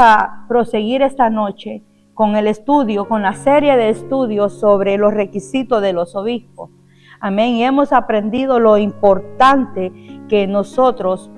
a proseguir esta noche con el estudio, con la serie de estudios sobre los requisitos de los obispos. Amén. Y hemos aprendido lo importante que nosotros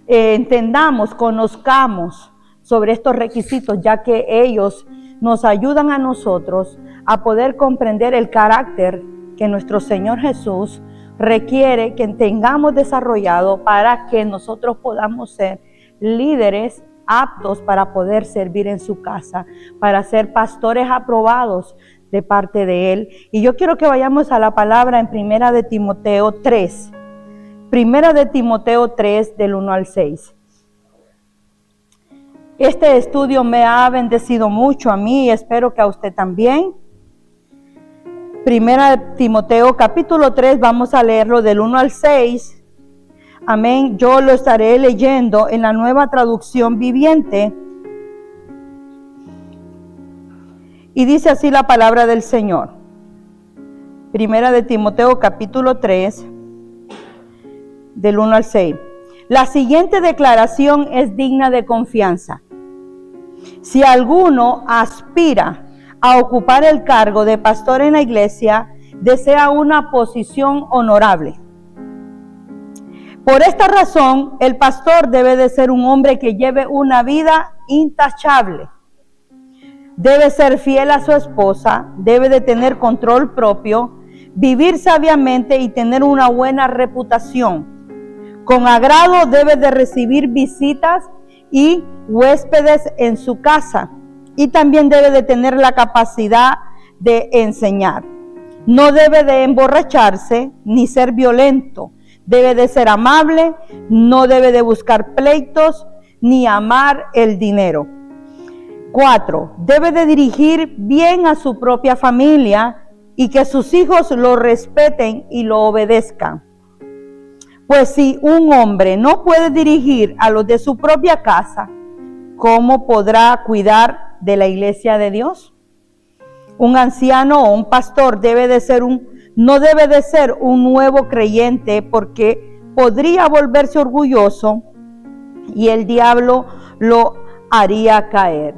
entendamos, conozcamos sobre estos requisitos, ya que ellos nos ayudan a nosotros a poder comprender el carácter que nuestro Señor Jesús requiere que tengamos desarrollado para que nosotros podamos ser líderes aptos para poder servir en su casa, para ser pastores aprobados de parte de Él. Y yo quiero que vayamos a la palabra en Primera de Timoteo 3. Primera de Timoteo 3, del 1 al 6. Este estudio me ha bendecido mucho a mí y espero que a usted también. Primera de Timoteo capítulo 3, vamos a leerlo del 1 al 6. Amén. Yo lo estaré leyendo en la Nueva Traducción Viviente. Y dice así la palabra del Señor. Primera de Timoteo capítulo 3, del 1 al 6. La siguiente declaración es digna de confianza. Si alguno aspira a ocupar el cargo de pastor en la iglesia, desea una posición honorable. Por esta razón, el pastor debe de ser un hombre que lleve una vida intachable. Debe ser fiel a su esposa, debe de tener control propio, vivir sabiamente y tener una buena reputación. Con agrado debe de recibir visitas y huéspedes en su casa. Y también debe de tener la capacidad de enseñar. No debe de emborracharse ni ser violento. Debe de ser amable, no debe de buscar pleitos ni amar el dinero. 4. Debe de dirigir bien a su propia familia y que sus hijos lo respeten y lo obedezcan. Pues si un hombre no puede dirigir a los de su propia casa, ¿cómo podrá cuidar de la iglesia de Dios? Un anciano o un pastor no debe de ser un nuevo creyente, porque podría volverse orgulloso y el diablo lo haría caer.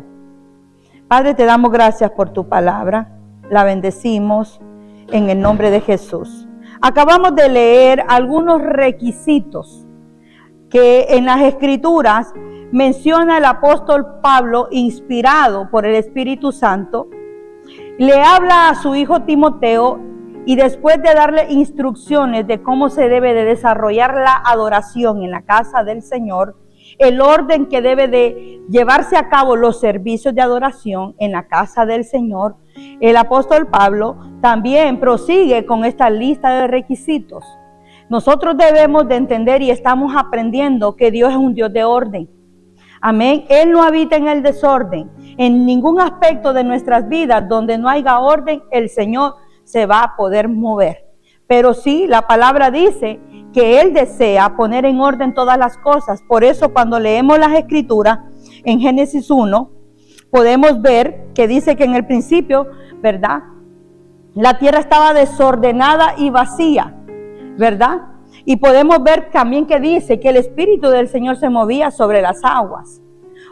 Padre, te damos gracias por tu palabra, la bendecimos en el nombre de Jesús. Acabamos de leer algunos requisitos que en las Escrituras menciona el apóstol Pablo, inspirado por el Espíritu Santo. Le habla a su hijo Timoteo y después de darle instrucciones de cómo se debe de desarrollar la adoración en la casa del Señor, el orden que debe de llevarse a cabo los servicios de adoración en la casa del Señor, el apóstol Pablo también prosigue con esta lista de requisitos. Nosotros debemos de entender y estamos aprendiendo que Dios es un Dios de orden. Amén. Él no habita en el desorden. En ningún aspecto de nuestras vidas donde no haya orden, el Señor se va a poder mover. Pero sí, la palabra dice que Él desea poner en orden todas las cosas. Por eso cuando leemos las Escrituras en Génesis 1, podemos ver que dice que en el principio, ¿verdad?, la tierra estaba desordenada y vacía, ¿verdad? Y podemos ver también que dice que el Espíritu del Señor se movía sobre las aguas.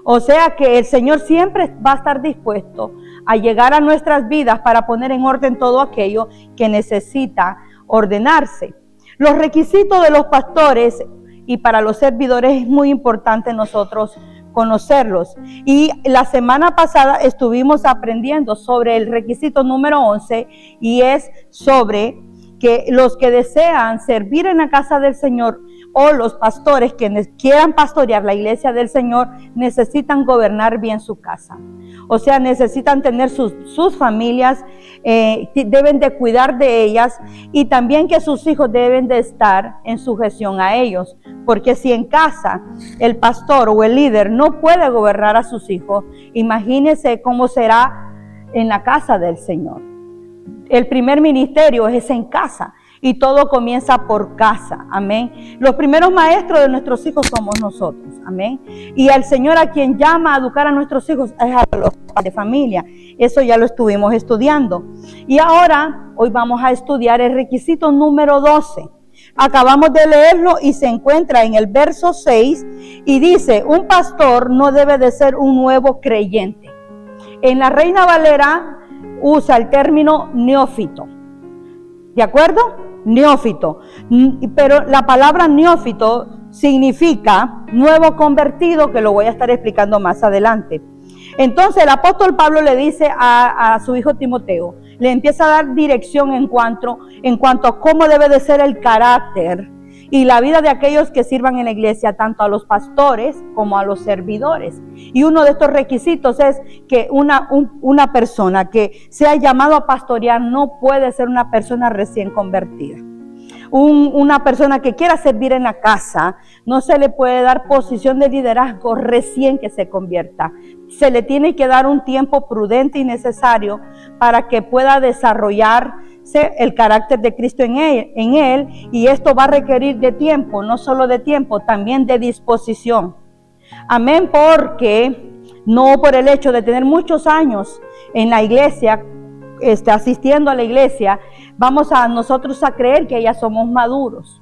O sea que el Señor siempre va a estar dispuesto a llegar a nuestras vidas para poner en orden todo aquello que necesita ordenarse. Los requisitos de los pastores y para los servidores es muy importante nosotros conocerlos. Y la semana pasada estuvimos aprendiendo sobre el requisito número 11 y es sobre que los que desean servir en la casa del Señor o los pastores quienes quieran pastorear la iglesia del Señor necesitan gobernar bien su casa. O sea, necesitan tener sus familias, deben de cuidar de ellas y también que sus hijos deben de estar en sujeción a ellos. Porque si en casa el pastor o el líder no puede gobernar a sus hijos, imagínense cómo será en la casa del Señor. El primer ministerio es en casa y todo comienza por casa, amén. Los primeros maestros de nuestros hijos somos nosotros, amén. Y el Señor a quien llama a educar a nuestros hijos es a los padres de familia. Eso ya lo estuvimos estudiando. Y ahora, hoy vamos a estudiar el requisito número 12. Acabamos de leerlo y se encuentra en el verso 6 y dice, un pastor no debe de ser un nuevo creyente. En la Reina Valera usa el término neófito. ¿De acuerdo? Neófito. Pero la palabra neófito significa nuevo convertido, que lo voy a estar explicando más adelante. Entonces el apóstol Pablo le dice a su hijo Timoteo, le empieza a dar dirección en cuanto a cómo debe de ser el carácter y la vida de aquellos que sirvan en la iglesia, tanto a los pastores como a los servidores. Y uno de estos requisitos es que una persona que sea llamado a pastorear no puede ser una persona recién convertida. Una persona que quiera servir en la casa, no se le puede dar posición de liderazgo recién que se convierta. Se le tiene que dar un tiempo prudente y necesario para que pueda desarrollarse el carácter de Cristo en él, y esto va a requerir de tiempo, no solo de tiempo, también de disposición. Amén, porque no por el hecho de tener muchos años en la iglesia, asistiendo a la iglesia, vamos a nosotros a creer que ya somos maduros,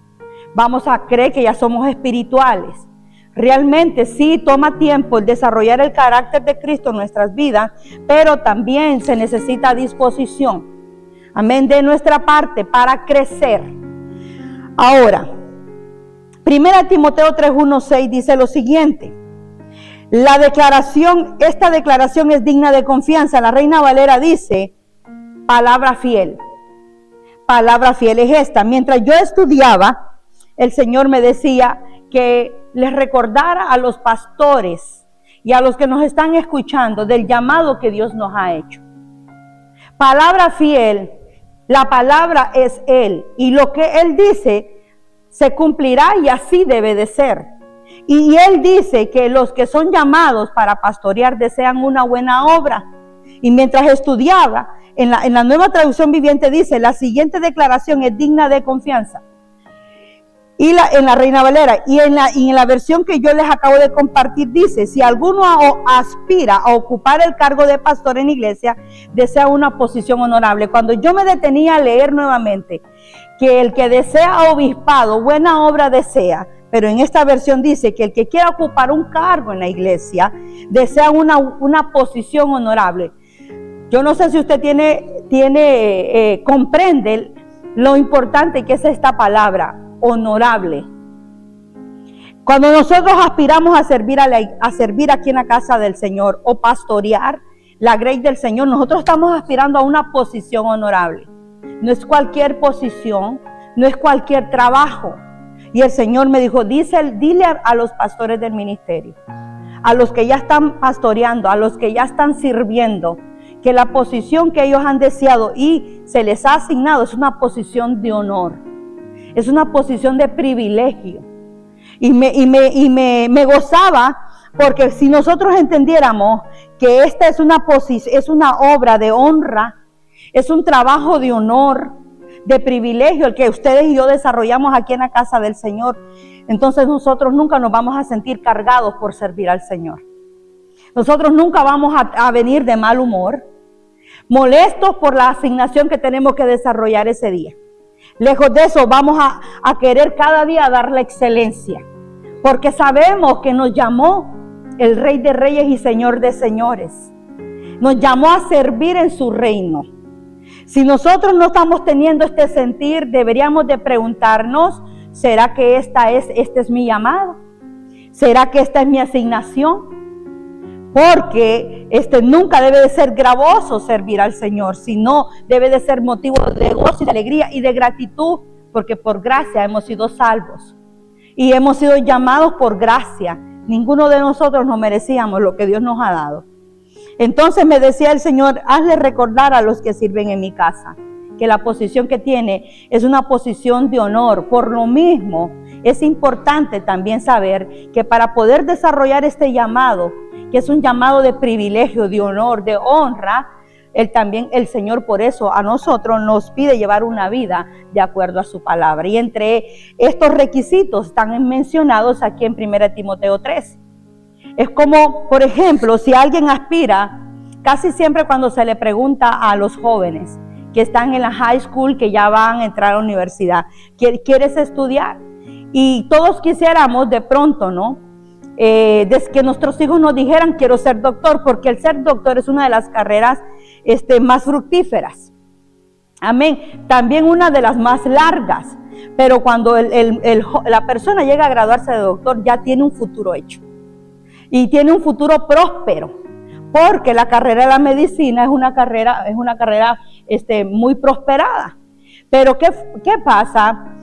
vamos a creer que ya somos espirituales. Realmente sí toma tiempo el desarrollar el carácter de Cristo en nuestras vidas, pero también se necesita disposición, amén, de nuestra parte para crecer. Ahora, 1 Timoteo 3:1-6 dice lo siguiente. Esta declaración es digna de confianza. La Reina Valera dice, palabra fiel. Palabra fiel es esta. Mientras yo estudiaba, el Señor me decía que les recordara a los pastores y a los que nos están escuchando del llamado que Dios nos ha hecho. Palabra fiel, la palabra es Él, y lo que Él dice se cumplirá, y así debe de ser. Y Él dice que los que son llamados para pastorear desean una buena obra. Y mientras estudiaba, en la Nueva Traducción Viviente dice, la siguiente declaración es digna de confianza. Y en la Reina Valera, y en la versión que yo les acabo de compartir dice, si alguno aspira a ocupar el cargo de pastor en la iglesia, desea una posición honorable. Cuando yo me detenía a leer nuevamente, que el que desea obispado, buena obra desea, pero en esta versión dice que el que quiera ocupar un cargo en la iglesia, desea una posición honorable. Yo no sé si usted comprende lo importante que es esta palabra, honorable. Cuando nosotros aspiramos a servir aquí en la casa del Señor o pastorear la grey del Señor, nosotros estamos aspirando a una posición honorable. No es cualquier posición, no es cualquier trabajo. Y el Señor me dijo, dile a los pastores del ministerio, a los que ya están pastoreando, a los que ya están sirviendo, que la posición que ellos han deseado y se les ha asignado es una posición de honor, es una posición de privilegio. Y me gozaba, porque si nosotros entendiéramos que esta es una obra de honra, es un trabajo de honor, de privilegio, el que ustedes y yo desarrollamos aquí en la casa del Señor, entonces nosotros nunca nos vamos a sentir cargados por servir al Señor. Nosotros nunca vamos a venir de mal humor, molestos por la asignación que tenemos que desarrollar ese día. Lejos de eso, vamos a querer cada día dar la excelencia, porque sabemos que nos llamó el Rey de Reyes y Señor de Señores. Nos llamó a servir en su reino. Si nosotros no estamos teniendo este sentir, deberíamos de preguntarnos, ¿será que este es mi llamado? ¿Será que esta es mi asignación? Porque nunca debe de ser gravoso servir al Señor, sino debe de ser motivo de gozo y de alegría y de gratitud, porque por gracia hemos sido salvos y hemos sido llamados por gracia. Ninguno de nosotros nos merecíamos lo que Dios nos ha dado. Entonces me decía el Señor, hazle recordar a los que sirven en mi casa que la posición que tiene es una posición de honor. Por lo mismo, es importante también saber que para poder desarrollar este llamado, que es un llamado de privilegio, de honor, de honra, el Señor por eso a nosotros nos pide llevar una vida de acuerdo a su palabra. Y entre estos requisitos están mencionados aquí en 1 Timoteo 3. Es como, por ejemplo, si alguien aspira, casi siempre cuando se le pregunta a los jóvenes que están en la high school, que ya van a entrar a la universidad. ¿Quieres estudiar? Y todos quisiéramos de pronto, ¿no? Desde que nuestros hijos nos dijeran, quiero ser doctor, porque el ser doctor es una de las carreras más fructíferas. Amén. También una de las más largas. Pero cuando la persona llega a graduarse de doctor, ya tiene un futuro hecho. Y tiene un futuro próspero. Porque la carrera de la medicina es una carrera muy prosperada. Pero ¿qué pasa?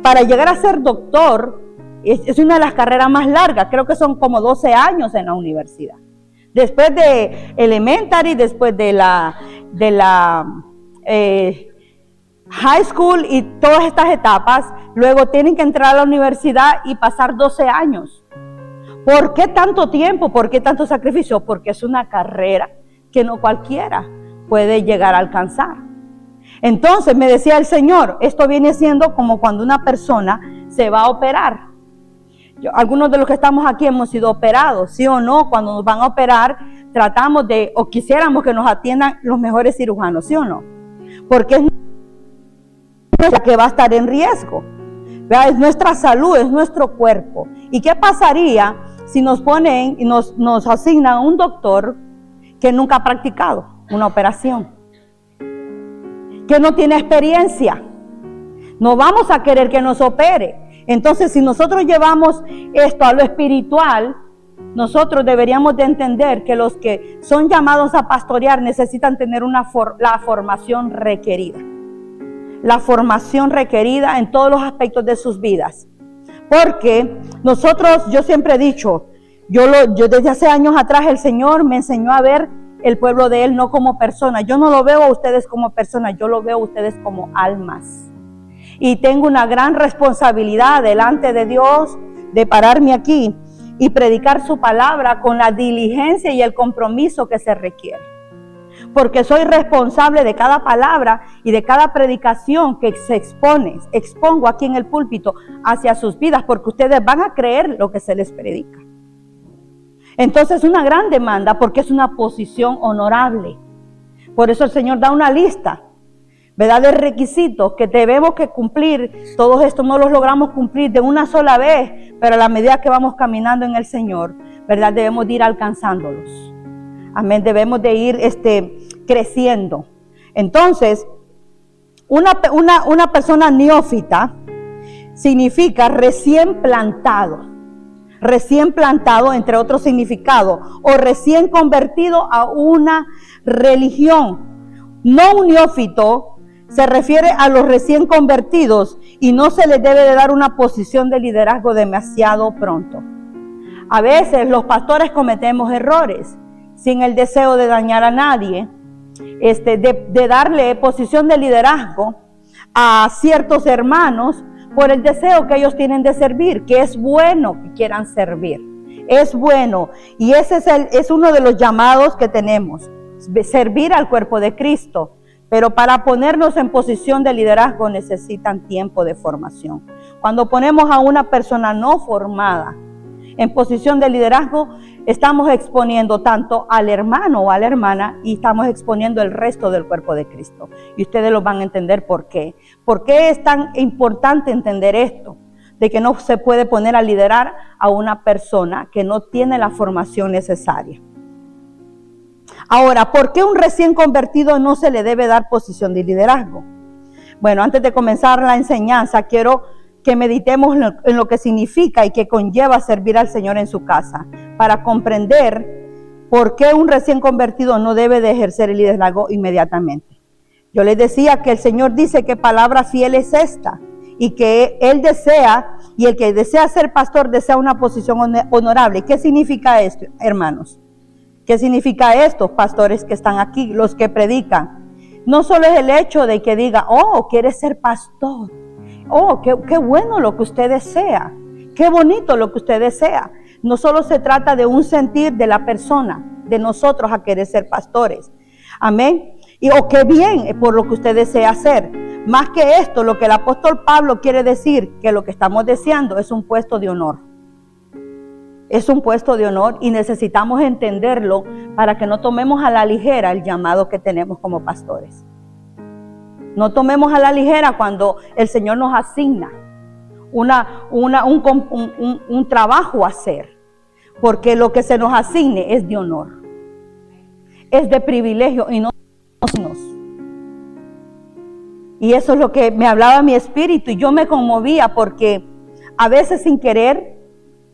Para llegar a ser doctor, es una de las carreras más largas. Creo que son como 12 años en la universidad. Después de elementary, después de la high school y todas estas etapas, luego tienen que entrar a la universidad y pasar 12 años. ¿Por qué tanto tiempo? ¿Por qué tanto sacrificio? Porque es una carrera que no cualquiera puede llegar a alcanzar. Entonces me decía el Señor, esto viene siendo como cuando una persona se va a operar. Algunos de los que estamos aquí hemos sido operados, ¿sí o no? Cuando nos van a operar, tratamos o quisiéramos que nos atiendan los mejores cirujanos, ¿sí o no? Porque es la que va a estar en riesgo. ¿Verdad? Es nuestra salud, es nuestro cuerpo. ¿Y qué pasaría si nos ponen y nos asignan a un doctor que nunca ha practicado una operación? Que no tiene experiencia. No vamos a querer que nos opere. Entonces, si nosotros llevamos esto a lo espiritual, nosotros deberíamos de entender que los que son llamados a pastorear necesitan tener la formación requerida. La formación requerida en todos los aspectos de sus vidas. Porque nosotros, yo siempre he dicho, yo desde hace años atrás el Señor me enseñó a ver el pueblo de Él no como persona. Yo no lo veo a ustedes como personas, yo lo veo a ustedes como almas. Y tengo una gran responsabilidad delante de Dios de pararme aquí y predicar su palabra con la diligencia y el compromiso que se requiere. Porque soy responsable de cada palabra y de cada predicación que expongo aquí en el púlpito hacia sus vidas, porque ustedes van a creer lo que se les predica. Entonces es una gran demanda porque es una posición honorable. Por eso el Señor da una lista, ¿verdad?, de requisitos que debemos que cumplir. Todos estos no los logramos cumplir de una sola vez, pero a la medida que vamos caminando en el Señor, ¿verdad?, debemos de ir alcanzándolos. Amén, debemos de ir creciendo. Entonces, una persona neófita significa recién plantado, entre otros significados, o recién convertido a una religión. No un neófito se refiere a los recién convertidos y no se les debe de dar una posición de liderazgo demasiado pronto. A veces los pastores cometemos errores sin el deseo de dañar a nadie, de darle posición de liderazgo a ciertos hermanos por el deseo que ellos tienen de servir, que es bueno que quieran servir, es bueno, y ese es uno de los llamados que tenemos, servir al cuerpo de Cristo. Pero para ponernos en posición de liderazgo necesitan tiempo de formación. Cuando ponemos a una persona no formada en posición de liderazgo, estamos exponiendo tanto al hermano o a la hermana y estamos exponiendo el resto del cuerpo de Cristo. Y ustedes lo van a entender por qué. ¿Por qué es tan importante entender esto? De que no se puede poner a liderar a una persona que no tiene la formación necesaria. Ahora, ¿por qué un recién convertido no se le debe dar posición de liderazgo? Bueno, antes de comenzar la enseñanza, quiero que meditemos en lo que significa y que conlleva servir al Señor en su casa, para comprender por qué un recién convertido no debe de ejercer el liderazgo inmediatamente. Yo les decía que el Señor dice que palabra fiel es esta, y que Él desea, y el que desea ser pastor desea una posición honorable. ¿Qué significa esto, hermanos? ¿Qué significa esto, pastores que están aquí, los que predican? No solo es el hecho de que diga, oh, quieres ser pastor. Oh, qué bueno lo que usted desea. Qué bonito lo que usted desea. No solo se trata de un sentir de la persona, de nosotros a querer ser pastores. Amén. O qué bien por lo que usted desea hacer. Más que esto, lo que el apóstol Pablo quiere decir, que lo que estamos deseando es un puesto de honor. Es un puesto de honor y necesitamos entenderlo para que no tomemos a la ligera el llamado que tenemos como pastores. No tomemos a la ligera cuando el Señor nos asigna un trabajo a hacer, porque lo que se nos asigne es de honor, es de privilegio y no nos. Y eso es lo que me hablaba mi espíritu, y yo me conmovía porque a veces sin querer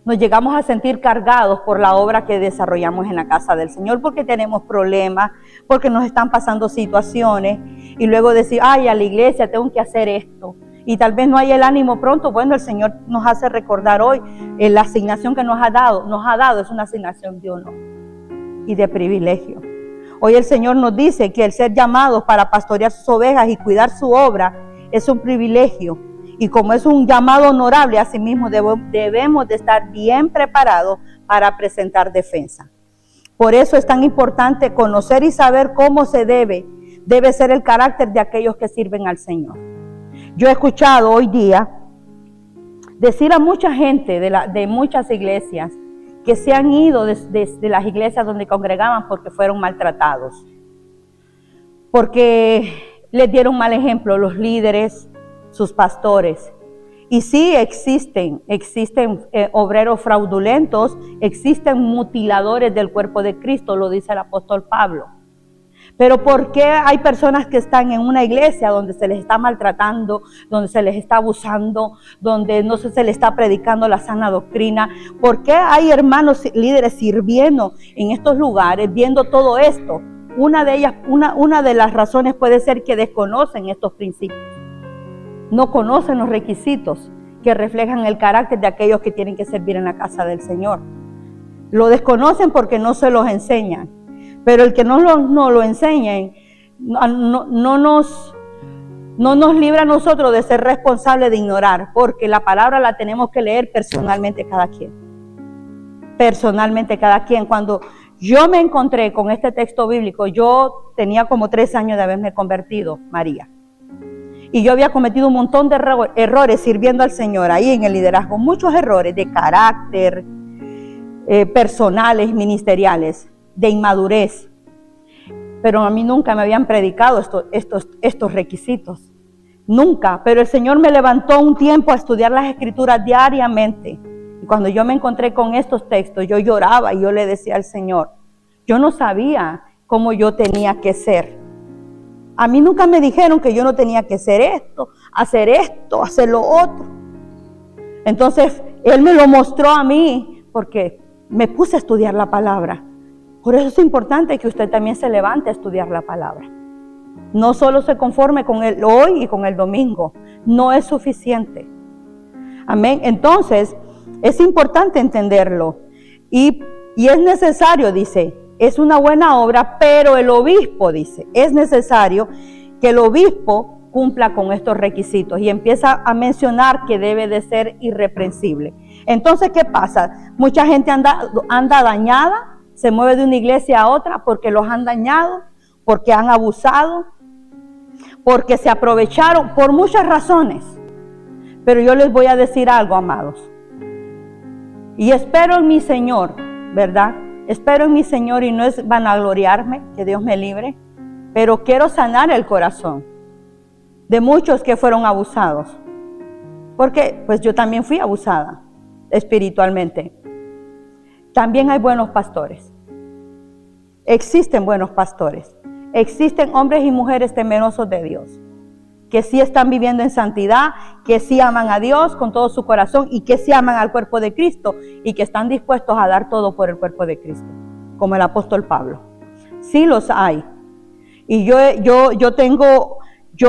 nos llegamos a sentir cargados por la obra que desarrollamos en la casa del Señor, porque tenemos problemas, porque nos están pasando situaciones, y luego decir, ay, a la iglesia tengo que hacer esto, y tal vez no hay el ánimo pronto. Bueno, el Señor nos hace recordar hoy, la asignación que nos ha dado es una asignación de honor y de privilegio. Hoy el Señor nos dice que el ser llamados para pastorear sus ovejas y cuidar su obra es un privilegio. Y como es un llamado honorable, asimismo debemos de estar bien preparados para presentar defensa. Por eso es tan importante conocer y saber cómo debe ser el carácter de aquellos que sirven al Señor. Yo he escuchado hoy día decir a mucha gente de muchas iglesias que se han ido de las iglesias donde congregaban porque fueron maltratados, porque les dieron mal ejemplo los líderes, sus pastores. Y sí existen obreros fraudulentos, existen mutiladores del cuerpo de Cristo, lo dice el apóstol Pablo. Pero ¿por qué hay personas que están en una iglesia donde se les está maltratando, donde se les está abusando, donde no se les está predicando la sana doctrina? ¿Por qué hay hermanos líderes sirviendo en estos lugares, viendo todo esto? Una de las razones puede ser que desconocen estos principios. No conocen los requisitos que reflejan el carácter de aquellos que tienen que servir en la casa del Señor. Lo desconocen porque no se los enseñan. Pero el que no lo enseñen no nos libra a nosotros de ser responsables de ignorar, porque la palabra la tenemos que leer personalmente cada quien. Personalmente cada quien. Cuando yo me encontré con este texto bíblico, yo tenía como 3 años de haberme convertido, María. Y yo había cometido un montón de errores sirviendo al Señor ahí en el liderazgo. Muchos errores de carácter, personales, ministeriales, de inmadurez. Pero a mí nunca me habían predicado estos requisitos. Nunca. Pero el Señor me levantó un tiempo a estudiar las Escrituras diariamente. Y cuando yo me encontré con estos textos, yo lloraba y yo le decía al Señor, yo no sabía cómo yo tenía que ser. A mí nunca me dijeron que yo no tenía que hacer esto, hacer lo otro. Entonces, Él me lo mostró a mí porque me puse a estudiar la palabra. Por eso es importante que usted también se levante a estudiar la palabra. No solo se conforme con el hoy y con el domingo. No es suficiente. Amén. Entonces, es importante entenderlo. Y es necesario, dice, es una buena obra, pero el obispo, dice, es necesario que el obispo cumpla con estos requisitos. Y empieza a mencionar que debe de ser irreprensible. Entonces, ¿qué pasa? Mucha gente anda dañada, se mueve de una iglesia a otra porque los han dañado, porque han abusado, porque se aprovecharon, por muchas razones. Pero yo les voy a decir algo, amados. Y espero en mi Señor, ¿verdad? Espero en mi Señor, y no es vanagloriarme, que Dios me libre, pero quiero sanar el corazón de muchos que fueron abusados. Porque pues yo también fui abusada espiritualmente. También hay buenos pastores. Existen buenos pastores. Existen hombres y mujeres temerosos de Dios, que sí están viviendo en santidad, que sí aman a Dios con todo su corazón y que sí aman al cuerpo de Cristo y que están dispuestos a dar todo por el cuerpo de Cristo, como el apóstol Pablo. Sí los hay. Y yo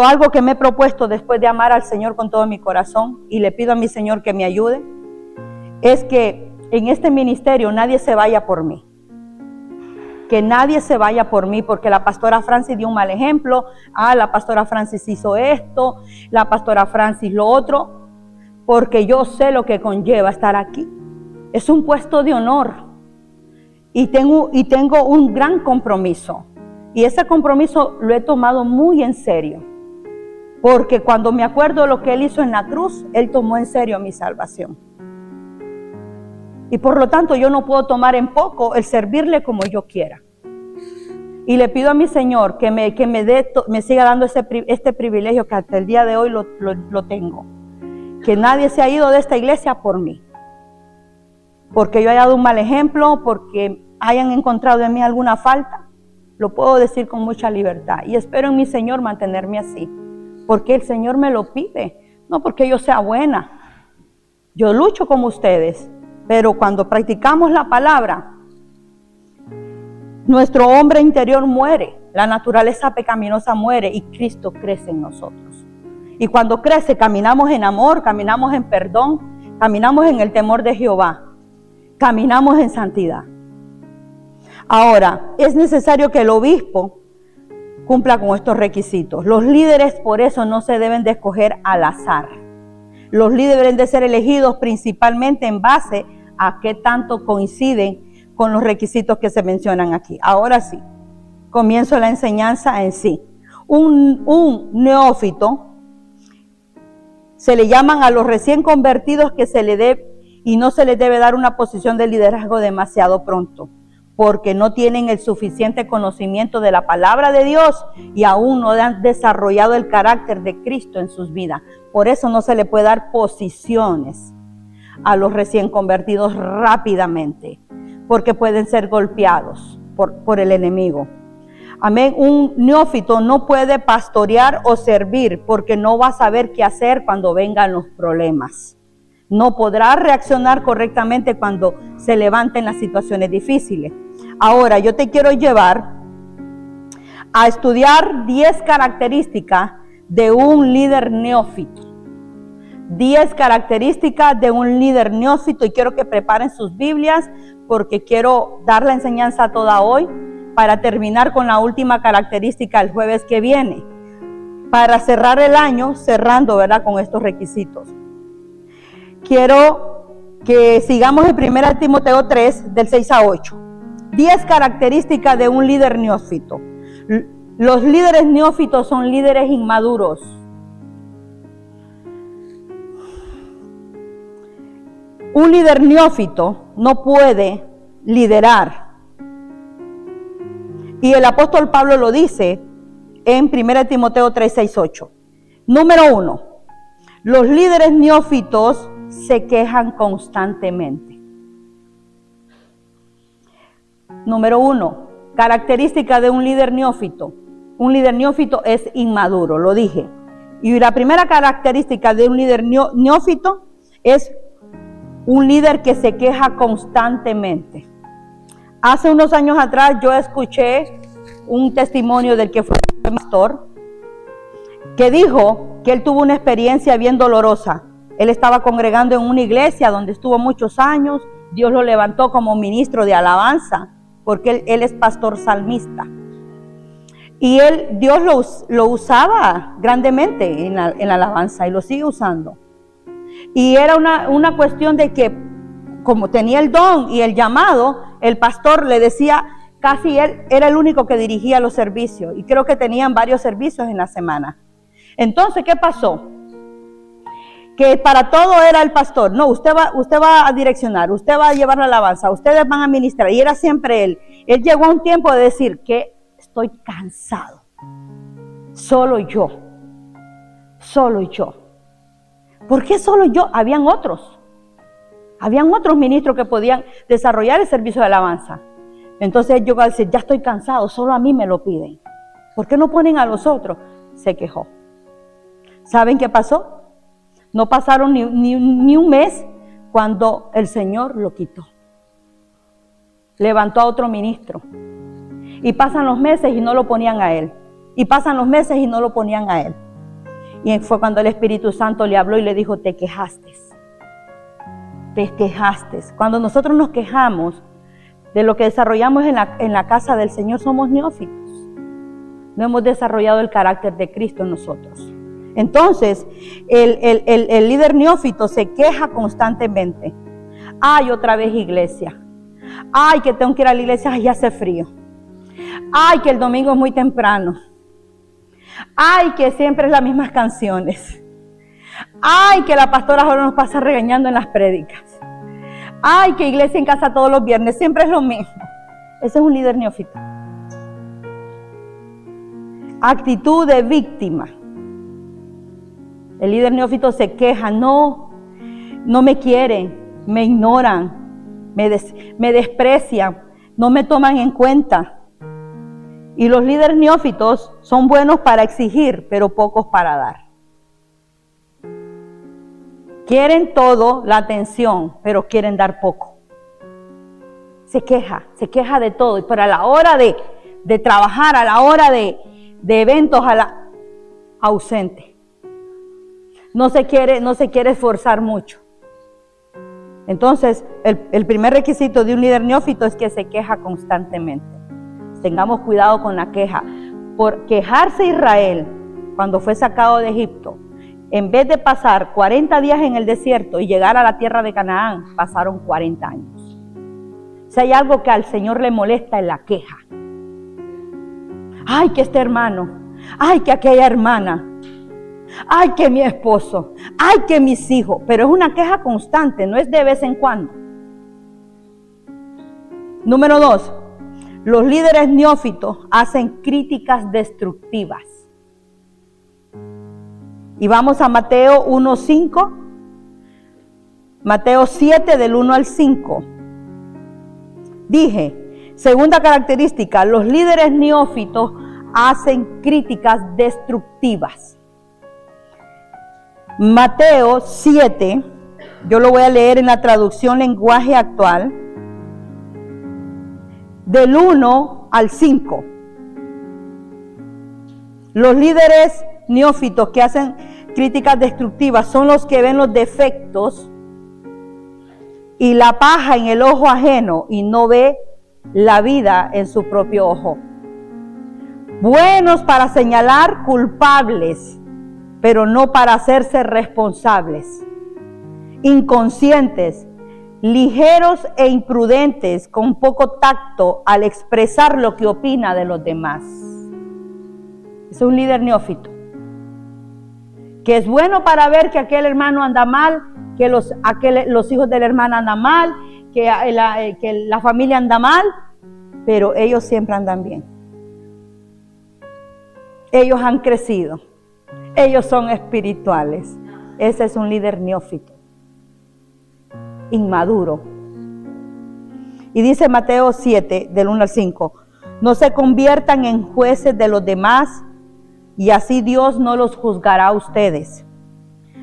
algo que me he propuesto después de amar al Señor con todo mi corazón, y le pido a mi Señor que me ayude, es que en este ministerio nadie se vaya por mí. Que nadie se vaya por mí, porque la pastora Francis dio un mal ejemplo. La pastora Francis hizo esto, la pastora Francis lo otro, porque yo sé lo que conlleva estar aquí. Es un puesto de honor y tengo un gran compromiso, y ese compromiso lo he tomado muy en serio, porque cuando me acuerdo de lo que Él hizo en la cruz, Él tomó en serio mi salvación. Y por lo tanto yo no puedo tomar en poco el servirle como yo quiera. Y le pido a mi Señor que me siga dando este privilegio que hasta el día de hoy lo tengo. Que nadie se ha ido de esta iglesia por mí. Porque yo haya dado un mal ejemplo, porque hayan encontrado en mí alguna falta. Lo puedo decir con mucha libertad. Y espero en mi Señor mantenerme así. Porque el Señor me lo pide. No porque yo sea buena. Yo lucho como ustedes. Pero cuando practicamos la palabra, nuestro hombre interior muere, la naturaleza pecaminosa muere y Cristo crece en nosotros. Y cuando crece, caminamos en amor, caminamos en perdón, caminamos en el temor de Jehová, caminamos en santidad. Ahora, es necesario que el obispo cumpla con estos requisitos. Los líderes, por eso, no se deben de escoger al azar. Los líderes deben de ser elegidos principalmente en base a qué tanto coinciden con los requisitos que se mencionan aquí. Ahora sí, comienzo la enseñanza en sí. Un neófito, se le llaman a los recién convertidos que no se les debe dar una posición de liderazgo demasiado pronto, porque no tienen el suficiente conocimiento de la palabra de Dios y aún no han desarrollado el carácter de Cristo en sus vidas. Por eso no se le puede dar posiciones a los recién convertidos rápidamente, porque pueden ser golpeados por el enemigo. Amén. Un neófito no puede pastorear o servir porque no va a saber qué hacer cuando vengan los problemas. No podrá reaccionar correctamente cuando se levanten las situaciones difíciles. Ahora, yo te quiero llevar a estudiar 10 características de un líder neófito. 10 características de un líder neófito, y quiero que preparen sus Biblias porque quiero dar la enseñanza toda hoy para terminar con la última característica el jueves que viene, para cerrar el año cerrando, ¿verdad?, con estos requisitos. Quiero que sigamos en 1 Timoteo 3 del 6 a 8. 10 características de un líder neófito. Los líderes neófitos son líderes inmaduros. Un líder neófito no puede liderar. Y el apóstol Pablo lo dice en 1 Timoteo 3, 6, 8. Número 1. Los líderes neófitos se quejan constantemente. Número 1. Característica de un líder neófito. Un líder neófito es inmaduro, lo dije. Y la primera característica de un líder neófito es un líder que se queja constantemente. Hace unos años atrás yo escuché un testimonio del que fue pastor, que dijo que él tuvo una experiencia bien dolorosa. Él estaba congregando en una iglesia donde estuvo muchos años. Dios lo levantó como ministro de alabanza, porque él es pastor salmista. Y Dios lo usaba grandemente en la alabanza y lo sigue usando. Y era una cuestión de que, como tenía el don y el llamado, el pastor le decía, casi él era el único que dirigía los servicios. Y creo que tenían varios servicios en la semana. Entonces, ¿qué pasó? Que para todo era el pastor. No, usted va a direccionar, usted va a llevar la alabanza, ustedes van a ministrar. Y era siempre él. Él llegó a un tiempo de decir que estoy cansado. Solo yo. ¿Por qué solo yo? Habían otros ministros que podían desarrollar el servicio de alabanza. Entonces él llegó a decir, ya estoy cansado, solo a mí me lo piden. ¿Por qué no ponen a los otros? Se quejó. ¿Saben qué pasó? No pasaron ni un mes cuando el Señor lo quitó. Levantó a otro ministro. Y pasan los meses y no lo ponían a él. Y pasan los meses y no lo ponían a él. Y fue cuando el Espíritu Santo le habló y le dijo, te quejaste. Cuando nosotros nos quejamos de lo que desarrollamos en la casa del Señor, somos neófitos. No hemos desarrollado el carácter de Cristo en nosotros. Entonces, el líder neófito se queja constantemente. Ay, otra vez iglesia. Ay, que tengo que ir a la iglesia, ay, hace frío. Ay, que el domingo es muy temprano. Ay, que siempre es las mismas canciones. Ay, que la pastora ahora nos pasa regañando en las prédicas. Ay, que iglesia en casa todos los viernes, siempre es lo mismo. Ese es un líder neófito. actitud de víctima. El líder neófito se queja, no me quieren, me ignoran, me desprecian, no me toman en cuenta. Y los líderes neófitos son buenos para exigir, pero pocos para dar. Quieren todo, la atención, pero quieren dar poco. Se queja de todo, pero a la hora de trabajar, a la hora de eventos, ausente. No se quiere esforzar mucho. Entonces, el primer requisito de un líder neófito es que se queja constantemente. Tengamos cuidado con la queja. Por quejarse Israel cuando fue sacado de Egipto, en vez de pasar 40 días en el desierto y llegar a la tierra de Canaán, pasaron 40 años. Si hay algo que al Señor le molesta es la queja. Ay, que este hermano, ay, que aquella hermana, ay, que mi esposo, ay, que mis hijos. Pero es una queja constante, no es de vez en cuando. Número 2. Los líderes neófitos hacen críticas destructivas. Y vamos a Mateo 1:5. Mateo 7 del 1 al 5. Dije, segunda característica, los líderes neófitos hacen críticas destructivas. Mateo 7, yo lo voy a leer en la traducción lenguaje actual, del 1 al 5. Los líderes neófitos que hacen críticas destructivas son los que ven los defectos y la paja en el ojo ajeno y no ve la vida en su propio ojo. Buenos para señalar culpables, pero no para hacerse responsables. Inconscientes, ligeros e imprudentes, con poco tacto al expresar lo que opina de los demás. Es un líder neófito, que es bueno para ver que aquel hermano anda mal, que los hijos de la hermana andan mal, que la familia anda mal, pero ellos siempre andan bien. Ellos han crecido, ellos son espirituales. Ese es un líder neófito, inmaduro. Y dice Mateo 7, del 1 al 5, no se conviertan en jueces de los demás, y así Dios no los juzgará a ustedes.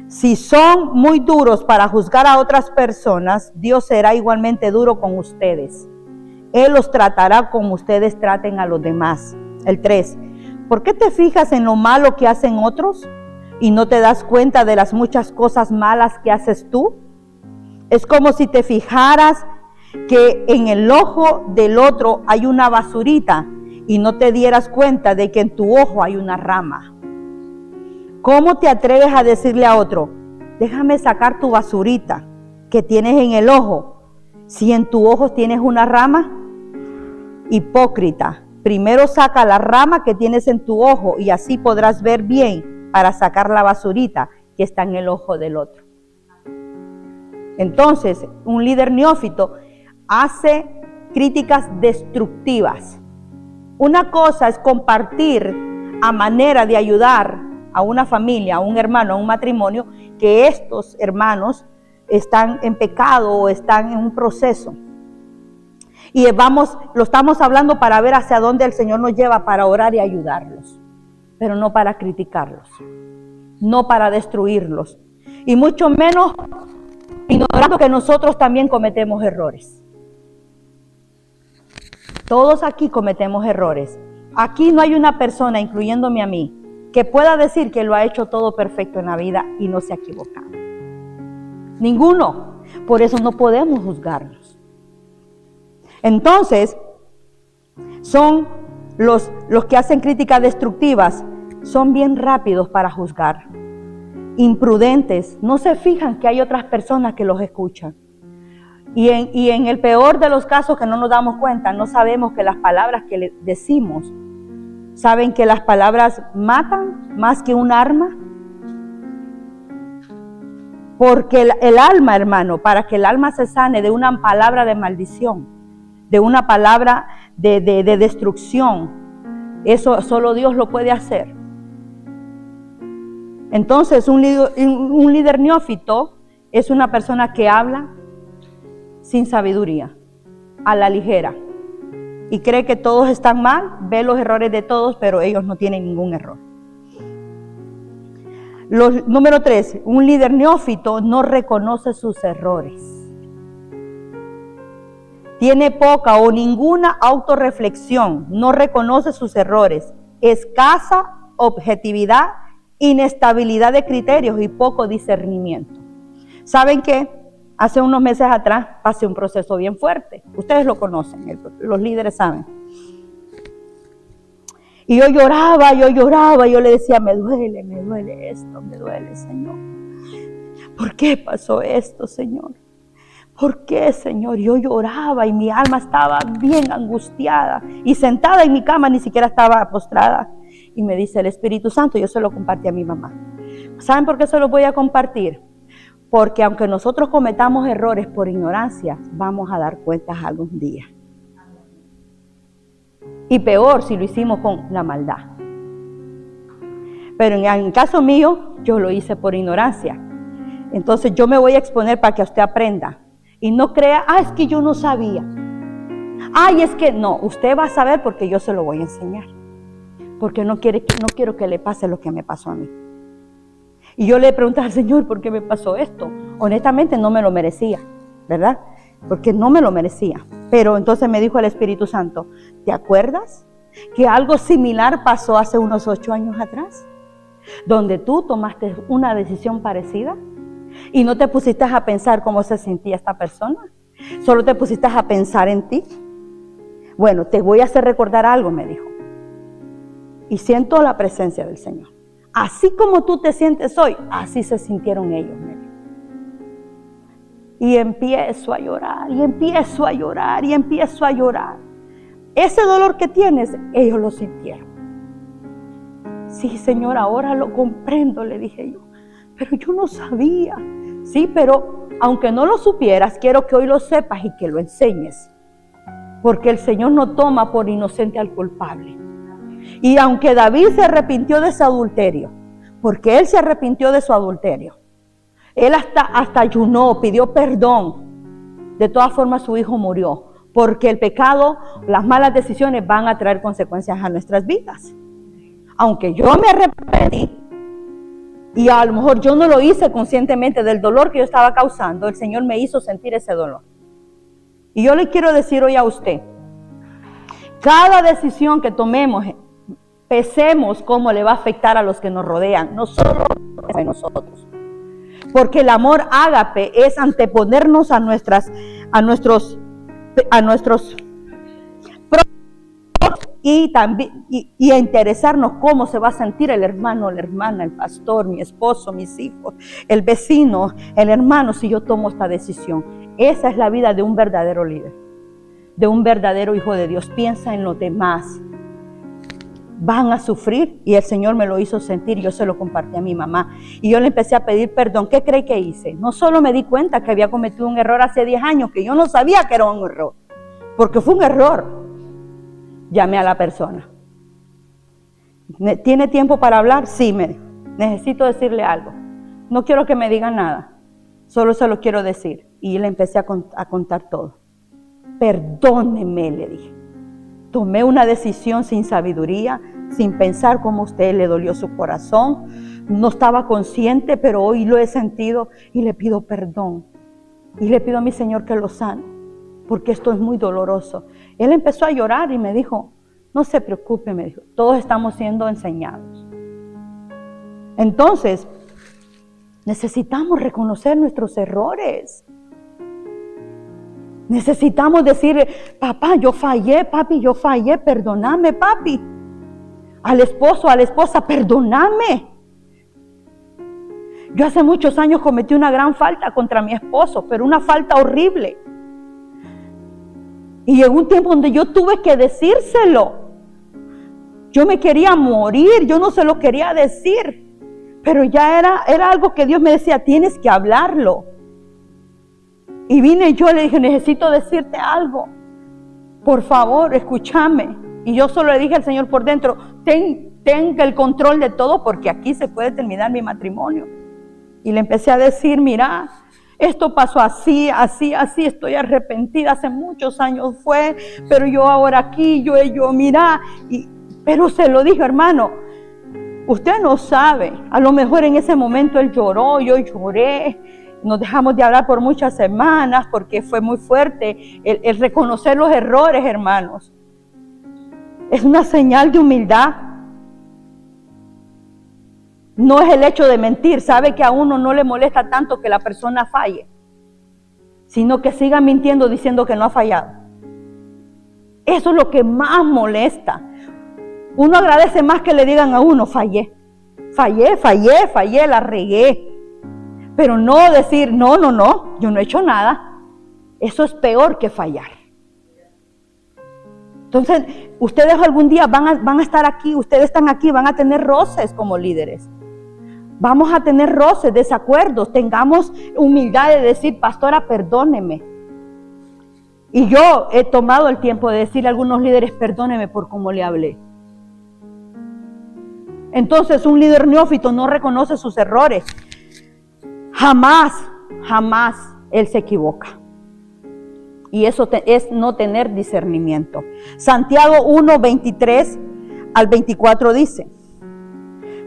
Si son muy duros para juzgar a otras personas, Dios será igualmente duro con ustedes. Él los tratará como ustedes traten a los demás. El 3, ¿por qué te fijas en lo malo que hacen otros y no te das cuenta de las muchas cosas malas que haces tú? Es como si te fijaras que en el ojo del otro hay una basurita y no te dieras cuenta de que en tu ojo hay una rama. ¿Cómo te atreves a decirle a otro, déjame sacar tu basurita que tienes en el ojo, si en tu ojo tienes una rama? Hipócrita, primero saca la rama que tienes en tu ojo y así podrás ver bien para sacar la basurita que está en el ojo del otro. Entonces, un líder neófito hace críticas destructivas. Una cosa es compartir a manera de ayudar a una familia, a un hermano, a un matrimonio, que estos hermanos están en pecado o están en un proceso. Y lo estamos hablando para ver hacia dónde el Señor nos lleva para orar y ayudarlos, pero no para criticarlos, no para destruirlos, y mucho menos ignorando que nosotros también cometemos errores. Todos aquí cometemos errores. Aquí no hay una persona, incluyéndome a mí, que pueda decir que lo ha hecho todo perfecto en la vida y no se ha equivocado. Ninguno. Por eso no podemos juzgarlos. Entonces, son los que hacen críticas destructivas, son bien rápidos para juzgar. Imprudentes, no se fijan que hay otras personas que los escuchan. Y en el peor de los casos que no nos damos cuenta, no sabemos que las palabras que le decimos, ¿saben que las palabras matan más que un arma? Porque el alma, hermano, para que el alma se sane de una palabra de maldición, de una palabra de destrucción, Eso solo Dios lo puede hacer. Entonces, un líder neófito es una persona que habla sin sabiduría, a la ligera, y cree que todos están mal, ve los errores de todos, pero ellos no tienen ningún error. Número 3, un líder neófito no reconoce sus errores. Tiene poca o ninguna autorreflexión, no reconoce sus errores, escasa objetividad, inestabilidad de criterios y poco discernimiento. ¿Saben qué? Hace unos meses atrás pasé un proceso bien fuerte. Ustedes lo conocen, los líderes saben. Y yo lloraba, yo le decía, me duele esto, me duele, Señor. ¿Por qué pasó esto, Señor? ¿Por qué, Señor? Yo lloraba y mi alma estaba bien angustiada y sentada en mi cama, ni siquiera estaba postrada. Y me dice el Espíritu Santo, yo se lo compartí a mi mamá. ¿Saben por qué se lo voy a compartir? Porque aunque nosotros cometamos errores por ignorancia, vamos a dar cuentas algún día. Y peor si lo hicimos con la maldad. Pero en el caso mío, yo lo hice por ignorancia. Entonces yo me voy a exponer para que usted aprenda. Y no crea, es que yo no sabía. Es que no, usted va a saber porque yo se lo voy a enseñar. Porque no quiero que le pase lo que me pasó a mí. Y yo le pregunté al Señor, ¿por qué me pasó esto? Honestamente no me lo merecía, ¿verdad? Porque no me lo merecía. Pero entonces me dijo el Espíritu Santo, ¿te acuerdas que algo similar pasó hace unos 8 años atrás? Donde tú tomaste una decisión parecida y no te pusiste a pensar cómo se sentía esta persona. Solo te pusiste a pensar en ti. Bueno, te voy a hacer recordar algo, me dijo. Y siento la presencia del Señor. Así como tú te sientes hoy, así se sintieron ellos, me dijo. Y empiezo a llorar, y empiezo a llorar, y empiezo a llorar. Ese dolor que tienes, ellos lo sintieron. Sí, Señor, ahora lo comprendo, le dije yo. Pero yo no sabía. Sí, pero aunque no lo supieras, quiero que hoy lo sepas y que lo enseñes. Porque el Señor no toma por inocente al culpable. Y aunque David se arrepintió de su adulterio, porque él se arrepintió de su adulterio, él hasta ayunó, pidió perdón. De todas formas su hijo murió, porque el pecado, las malas decisiones van a traer consecuencias a nuestras vidas. Aunque yo me arrepentí, y a lo mejor yo no lo hice conscientemente del dolor que yo estaba causando, el Señor me hizo sentir ese dolor. Y yo le quiero decir hoy a usted, cada decisión que tomemos, pesemos cómo le va a afectar a los que nos rodean, no solo a nosotros. Porque el amor ágape es anteponernos a nuestros y también y a interesarnos cómo se va a sentir el hermano, la hermana, el pastor, mi esposo, mis hijos, el vecino, el hermano, si yo tomo esta decisión. Esa es la vida de un verdadero líder, de un verdadero hijo de Dios. Piensa en los demás. Van a sufrir, y el Señor me lo hizo sentir. Yo se lo compartí a mi mamá y yo le empecé a pedir perdón. ¿Qué cree que hice? No solo me di cuenta que había cometido un error hace 10 años, que yo no sabía que era un error, porque fue un error. Llamé a la persona. ¿Tiene tiempo para hablar? Sí, me dijo. Necesito decirle algo. No quiero que me diga nada, solo se lo quiero decir. Y le empecé a contar todo. Perdóneme, le dije. Tomé una decisión sin sabiduría, sin pensar cómo a usted le dolió su corazón. No estaba consciente, pero hoy lo he sentido y le pido perdón. Y le pido a mi Señor que lo sane, porque esto es muy doloroso. Él empezó a llorar y me dijo, no se preocupe, me dijo, todos estamos siendo enseñados. Entonces, necesitamos reconocer nuestros errores. Necesitamos decir, papá, yo fallé, papi, yo fallé, perdóname, papi. Al esposo, a la esposa, perdóname. Yo hace muchos años cometí una gran falta contra mi esposo, pero una falta horrible. Y llegó un tiempo donde yo tuve que decírselo. Yo me quería morir, yo no se lo quería decir. Pero ya era algo que Dios me decía, tienes que hablarlo. Y vine yo, le dije, necesito decirte algo. Por favor, escúchame. Y yo solo le dije al Señor por dentro, ten el control de todo porque aquí se puede terminar mi matrimonio. Y le empecé a decir, mira, esto pasó así, estoy arrepentida, hace muchos años fue, pero yo ahora aquí, mira, pero se lo dije, hermano, usted no sabe, a lo mejor en ese momento él lloró, yo lloré, nos dejamos de hablar por muchas semanas porque fue muy fuerte el reconocer los errores, hermanos. Es una señal de humildad. No es el hecho de mentir, sabe que a uno no le molesta tanto que la persona falle, sino que siga mintiendo diciendo que no ha fallado. Eso es lo que más molesta. Uno agradece más que le digan a uno, fallé, la regué. Pero no decir, no, yo no he hecho nada. Eso es peor que fallar. Entonces, ustedes algún día van a estar aquí, ustedes están aquí, van a tener roces como líderes. Vamos a tener roces, desacuerdos, tengamos humildad de decir, pastora, perdóneme. Y yo he tomado el tiempo de decirle a algunos líderes, perdóneme por cómo le hablé. Entonces, un líder neófito no reconoce sus errores. Jamás él se equivoca. Y eso es no tener discernimiento. Santiago 1, 23 al 24 dice.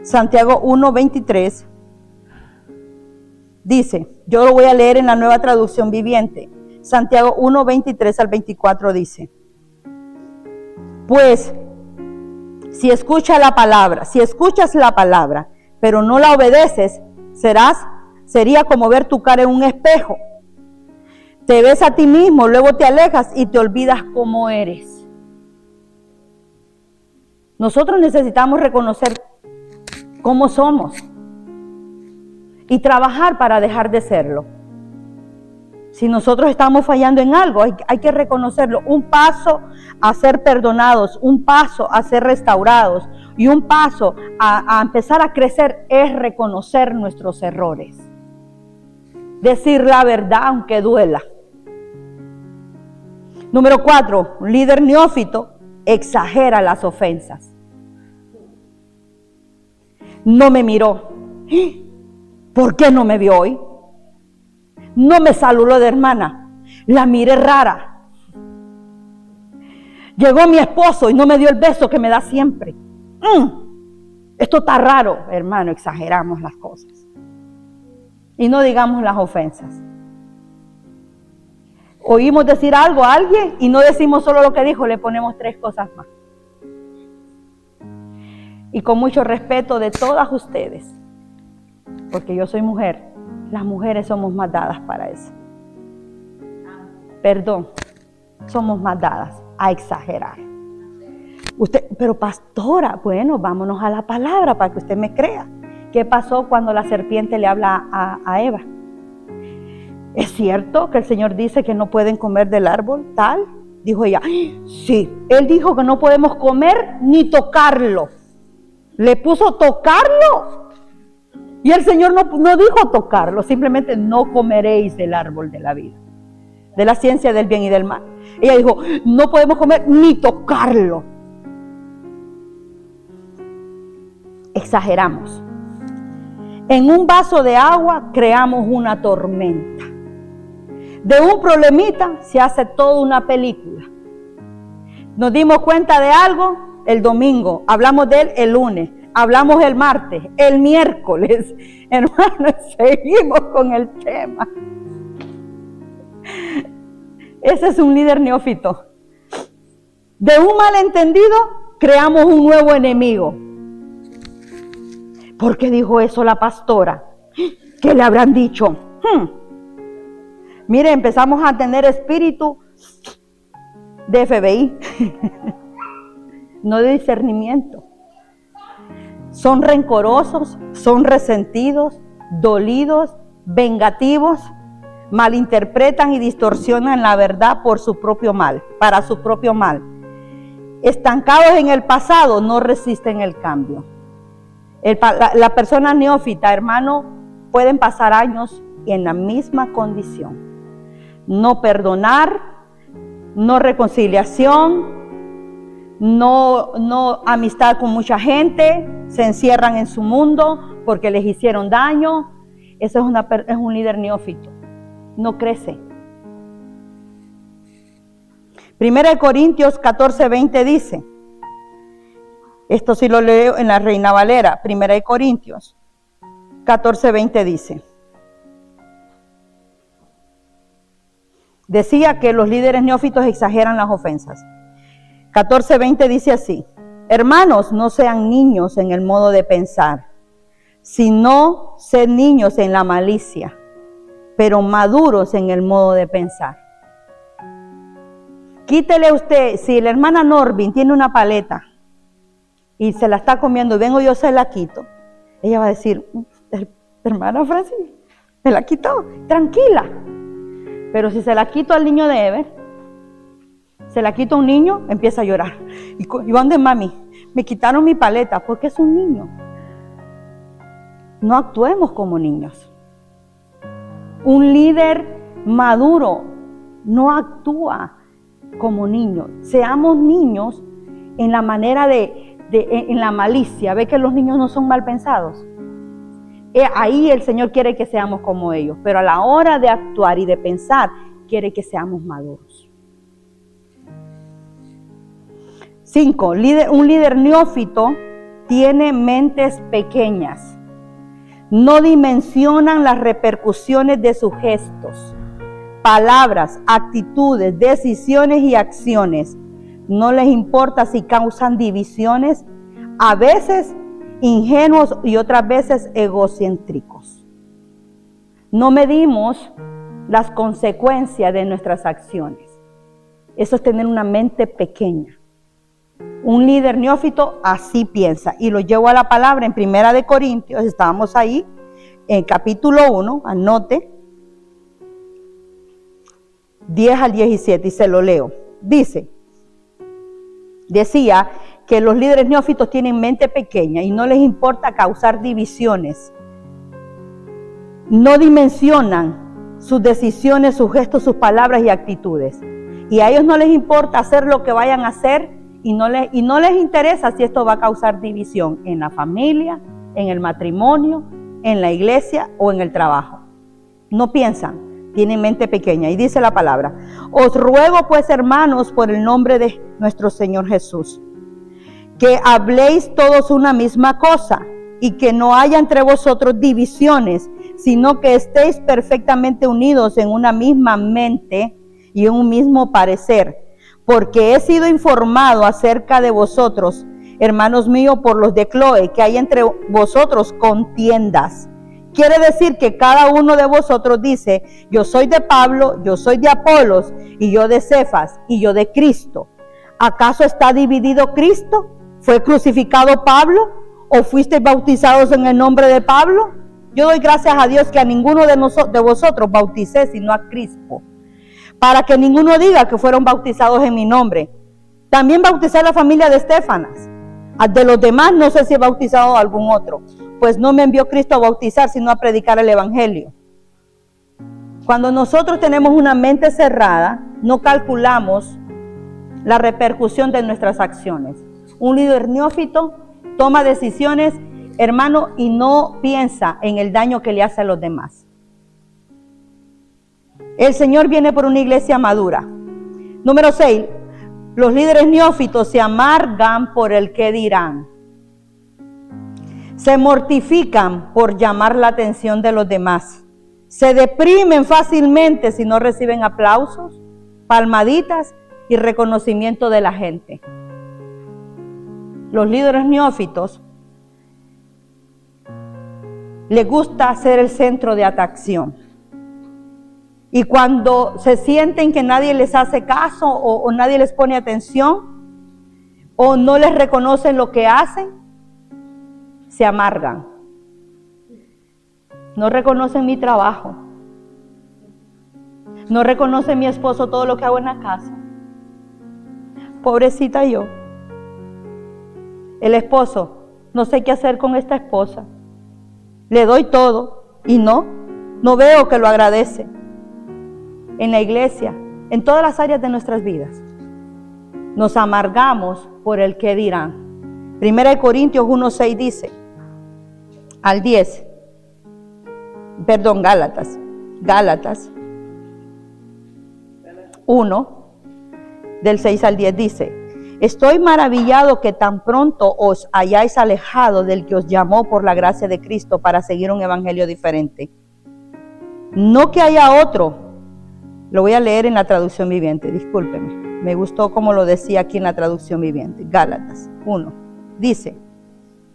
Santiago 1, 23 dice, yo lo voy a leer en la Nueva Traducción Viviente. Santiago 1, 23 al 24 dice, pues, si escuchas la palabra, pero no la obedeces, sería como ver tu cara en un espejo. Te ves a ti mismo, luego te alejas y te olvidas cómo eres. Nosotros necesitamos reconocer cómo somos y trabajar para dejar de serlo. Si nosotros estamos fallando en algo, hay que reconocerlo. Un paso a ser perdonados, un paso a ser restaurados y un paso a empezar a crecer es reconocer nuestros errores. Decir la verdad aunque duela. Número 4, un líder neófito exagera las ofensas. No me miró. ¿Por qué no me vio hoy? No me saludó de hermana. La miré rara. Llegó mi esposo y no me dio el beso que me da siempre. Esto está raro, hermano, exageramos las cosas. Y no digamos las ofensas. Oímos decir algo a alguien y no decimos solo lo que dijo, le ponemos 3 cosas más. Y con mucho respeto de todas ustedes, porque yo soy mujer, las mujeres somos más dadas para eso. Perdón, somos más dadas a exagerar. Pero pastora, bueno, vámonos a la palabra para que usted me crea. ¿Qué pasó cuando la serpiente le habla a Eva? ¿Es cierto que el Señor dice que no pueden comer del árbol tal? Dijo ella, sí. Él dijo que no podemos comer ni tocarlo. Le puso tocarlo. Y el Señor no dijo tocarlo, simplemente no comeréis del árbol de la vida, de la ciencia del bien y del mal. Ella dijo, no podemos comer ni tocarlo. Exageramos. En un vaso de agua creamos una tormenta. De un problemita se hace toda una película. Nos dimos cuenta de algo el domingo, hablamos de él el lunes, hablamos el martes, el miércoles. Hermanos, seguimos con el tema. Ese es un líder neófito. De un malentendido creamos un nuevo enemigo. ¿Por qué dijo eso la pastora? ¿Qué le habrán dicho? Mire, empezamos a tener espíritu de FBI, no de discernimiento. Son rencorosos, son resentidos, dolidos, vengativos, malinterpretan y distorsionan la verdad por su propio mal, para su propio mal. Estancados en el pasado, no resisten el cambio. La persona neófita, hermano, pueden pasar años en la misma condición. No perdonar, no reconciliación, no amistad con mucha gente, se encierran en su mundo porque les hicieron daño. Ese es un líder neófito, no crece. 1 Corintios 14:20 dice, esto sí lo leo en la Reina Valera, 1 Corintios 14:20 dice, decía que los líderes neófitos exageran las ofensas. 14:20 dice así, hermanos, no sean niños en el modo de pensar, sino sed niños en la malicia, pero maduros en el modo de pensar. Quítele usted, si la hermana Norbin tiene una paleta y se la está comiendo y vengo yo se la quito, ella va a decir, hermana Francis, me la quitó, tranquila. Pero si se la quito al niño de Ever, se la quito a un niño, empieza a llorar. ¿Y dónde mami? Me quitaron mi paleta porque es un niño. No actuemos como niños. Un líder maduro no actúa como niño. Seamos niños en la manera en la malicia. ¿Ve que los niños no son mal pensados? Ahí el Señor quiere que seamos como ellos, pero a la hora de actuar y de pensar, quiere que seamos maduros. 5. Un líder neófito tiene mentes pequeñas. No dimensionan las repercusiones de sus gestos, palabras, actitudes, decisiones y acciones. No les importa si causan divisiones, a veces ingenuos y otras veces egocéntricos. No medimos las consecuencias de nuestras acciones. Eso es tener una mente pequeña. Un líder neófito así piensa. Y lo llevo a la palabra en 1 Corintios, estábamos ahí, en capítulo 1, anote, 10 al 17, y se lo leo. Decía que los líderes neófitos tienen mente pequeña y no les importa causar divisiones. No dimensionan sus decisiones, sus gestos, sus palabras y actitudes. Y a ellos no les importa hacer lo que vayan a hacer y no les interesa si esto va a causar división en la familia, en el matrimonio, en la iglesia o en el trabajo. No piensan, tienen mente pequeña. Y dice la palabra, os ruego pues, hermanos, por el nombre de nuestro Señor Jesús, que habléis todos una misma cosa y que no haya entre vosotros divisiones, sino que estéis perfectamente unidos en una misma mente y en un mismo parecer. Porque he sido informado acerca de vosotros, hermanos míos, por los de Cloé, que hay entre vosotros contiendas. Quiere decir que cada uno de vosotros dice, yo soy de Pablo, yo soy de Apolos, y yo de Cefas, y yo de Cristo. ¿Acaso está dividido Cristo? ¿Fue crucificado Pablo? ¿O fuisteis bautizados en el nombre de Pablo? Yo doy gracias a Dios que a ninguno de vosotros bauticé, sino a Crispo, para que ninguno diga que fueron bautizados en mi nombre. También bauticé a la familia de Estéfanas. De los demás no sé si he bautizado a algún otro, pues no me envió Cristo a bautizar, sino a predicar el evangelio. Cuando nosotros tenemos una mente cerrada, no calculamos la repercusión de nuestras acciones. Un líder neófito toma decisiones, hermano, y no piensa en el daño que le hace a los demás. El Señor viene por una iglesia madura. Número 6. Los líderes neófitos se amargan por el qué dirán. Se mortifican por llamar la atención de los demás. Se deprimen fácilmente si no reciben aplausos, palmaditas y reconocimiento de la gente. Los líderes neófitos les gusta ser el centro de atracción. Y cuando se sienten que nadie les hace caso o nadie les pone atención o no les reconocen lo que hacen, se amargan. No reconocen mi trabajo. No reconocen mi esposo todo lo que hago en la casa. Pobrecita yo. El esposo, no sé qué hacer con esta esposa. Le doy todo y no veo que lo agradece. En la iglesia, en todas las áreas de nuestras vidas. nos amargamos por el que dirán. 1 Corintios 1:6 dice, al 10, perdón, Gálatas 1, del 6 al 10 dice, estoy maravillado que tan pronto os hayáis alejado del que os llamó por la gracia de Cristo para seguir un evangelio diferente. No que haya otro, lo voy a leer en la traducción viviente, discúlpeme, me gustó como lo decía aquí en la traducción viviente. Gálatas 1, dice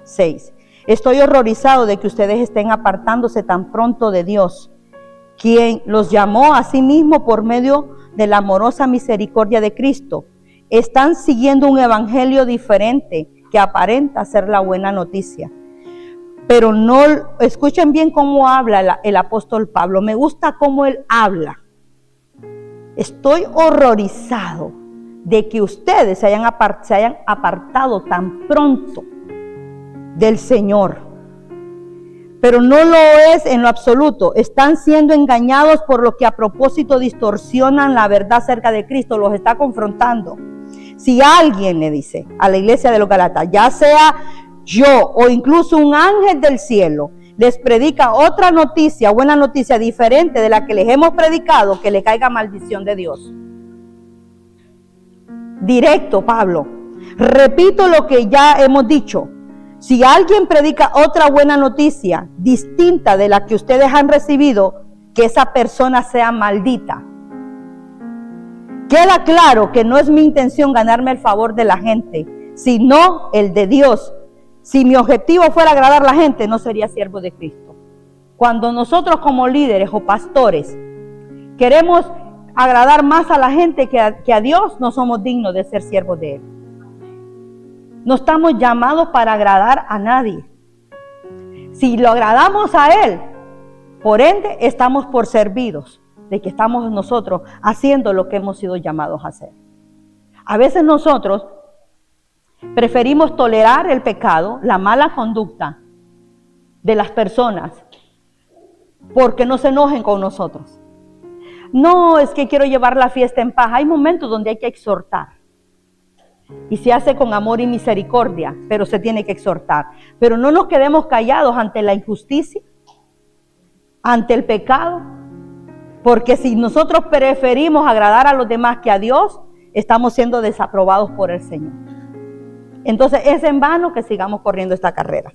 6, estoy horrorizado de que ustedes estén apartándose tan pronto de Dios, quien los llamó a sí mismo por medio de la amorosa misericordia de Cristo. Están siguiendo un evangelio diferente que aparenta ser la buena noticia. Pero no, escuchen bien cómo habla el apóstol Pablo. Me gusta cómo él habla. Estoy horrorizado de que ustedes se hayan apartado tan pronto del Señor. Pero no lo es en lo absoluto. Están siendo engañados por lo que a propósito distorsionan la verdad acerca de Cristo. Los está confrontando. Si alguien le dice a la iglesia de los Gálatas, ya sea yo o incluso un ángel del cielo, les predica otra noticia, buena noticia diferente de la que les hemos predicado, que le caiga maldición de Dios. Directo, Pablo. Repito lo que ya hemos dicho. Si alguien predica otra buena noticia distinta de la que ustedes han recibido, que esa persona sea maldita. Queda claro que no es mi intención ganarme el favor de la gente, sino el de Dios. Si mi objetivo fuera agradar a la gente, no sería siervo de Cristo. Cuando nosotros como líderes o pastores queremos agradar más a la gente que a Dios, no somos dignos de ser siervos de Él. No estamos llamados para agradar a nadie. Si lo agradamos a Él, por ende, estamos por servidos de que estamos nosotros haciendo lo que hemos sido llamados a hacer. A veces nosotros preferimos tolerar el pecado, la mala conducta de las personas, porque no se enojen con nosotros. No, es que quiero llevar la fiesta en paz. Hay momentos donde hay que exhortar. Y se hace con amor y misericordia, pero se tiene que exhortar. Pero no nos quedemos callados ante la injusticia, ante el pecado, porque si nosotros preferimos agradar a los demás que a Dios, estamos siendo desaprobados por el Señor. Entonces es en vano que sigamos corriendo esta carrera.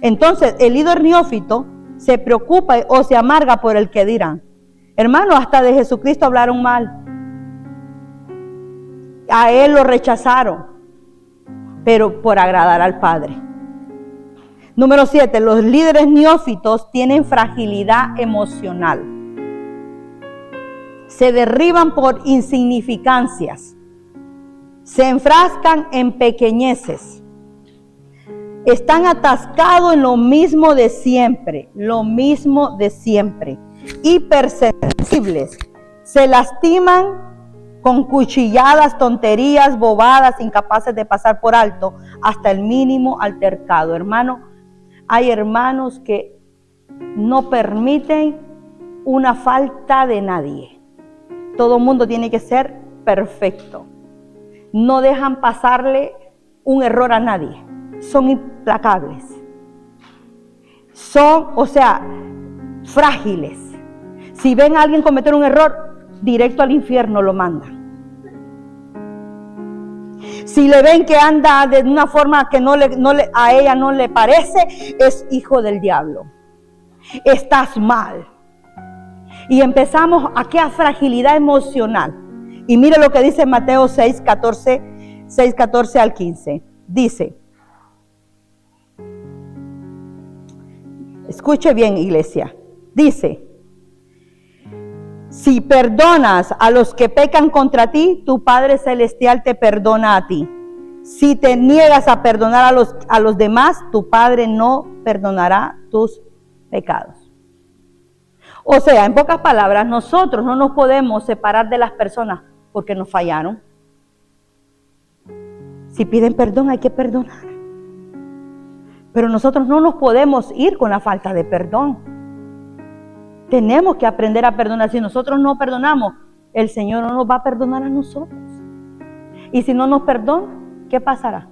Entonces el líder neófito se preocupa o se amarga por el que dirán. Hermano, hasta de Jesucristo hablaron mal. A Él lo rechazaron, pero por agradar al Padre. Número 7, los líderes neófitos tienen fragilidad emocional. Se derriban por insignificancias. Se enfrascan en pequeñeces. Están atascados en lo mismo de siempre, hipersensibles. Se lastiman con cuchilladas, tonterías, bobadas, incapaces de pasar por alto hasta el mínimo altercado. Hermano, hay hermanos que no permiten una falta de nadie. Todo el mundo tiene que ser perfecto. No dejan pasarle un error a nadie. Son implacables. Son, frágiles. Si ven a alguien cometer un error, directo al infierno lo mandan. Si le ven que anda de una forma que a ella no le parece, es hijo del diablo. Estás mal. Y empezamos aquí a fragilidad emocional. Y mire lo que dice Mateo 6:14 al 15. Dice, escuche bien, iglesia. Dice, si perdonas a los que pecan contra ti, tu Padre Celestial te perdona a ti. Si te niegas a perdonar a los demás, tu Padre no perdonará tus pecados. O sea, en pocas palabras, nosotros no nos podemos separar de las personas porque nos fallaron. Si piden perdón, hay que perdonar. Pero nosotros no nos podemos ir con la falta de perdón. Tenemos que aprender a perdonar. Si nosotros no perdonamos, el Señor no nos va a perdonar a nosotros. Y si no nos perdona, ¿qué pasará?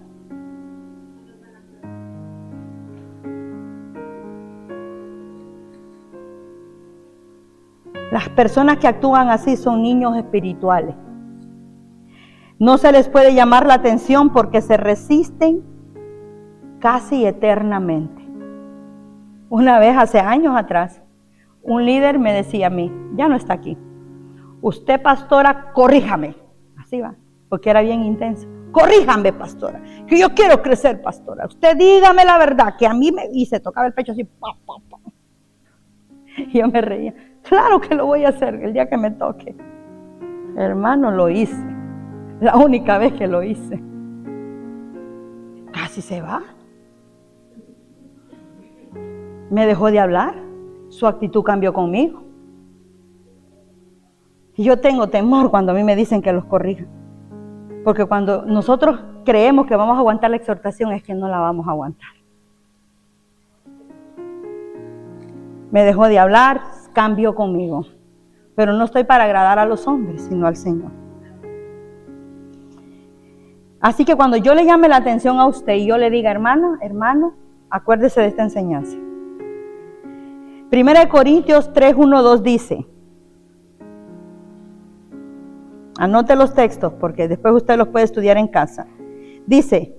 Las personas que actúan así son niños espirituales. No se les puede llamar la atención porque se resisten casi eternamente. Una vez, hace años atrás, un líder me decía a mí, ya no está aquí, usted, pastora, corríjame. Así va, porque era bien intenso. Corríjame, pastora, que yo quiero crecer, pastora. Usted dígame la verdad, que a mí me... Y se tocaba el pecho así, pa, pa, pa. Y yo me reía. Claro que lo voy a hacer el día que me toque. Hermano, lo hice. La única vez que lo hice. Casi se va. Me dejó de hablar. Su actitud cambió conmigo. Y yo tengo temor cuando a mí me dicen que los corrija. Porque cuando nosotros creemos que vamos a aguantar la exhortación, es que no la vamos a aguantar. Me dejó de hablar, cambió conmigo. Pero no estoy para agradar a los hombres, sino al Señor. Así que cuando yo le llame la atención a usted y yo le diga, hermano, acuérdese de esta enseñanza. 1 Corintios 3, 1, 2 dice, anote los textos porque después usted los puede estudiar en casa. Dice,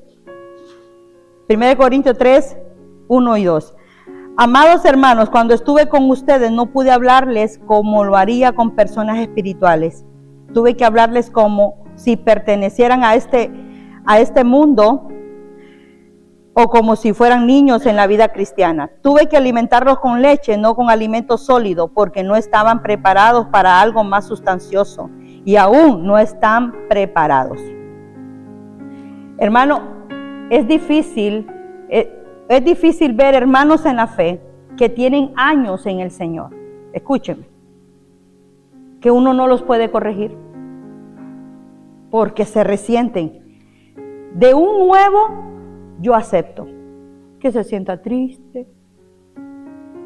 1 Corintios 3, 1 y 2. Amados hermanos, cuando estuve con ustedes no pude hablarles como lo haría con personas espirituales. Tuve que hablarles como si pertenecieran a este mundo o como si fueran niños en la vida cristiana. Tuve que alimentarlos con leche, no con alimento sólido, porque no estaban preparados para algo más sustancioso y aún no están preparados. Hermano, es difícil ver hermanos en la fe que tienen años en el Señor. Escúcheme, que uno no los puede corregir porque se resienten. De un nuevo, yo acepto que se sienta triste,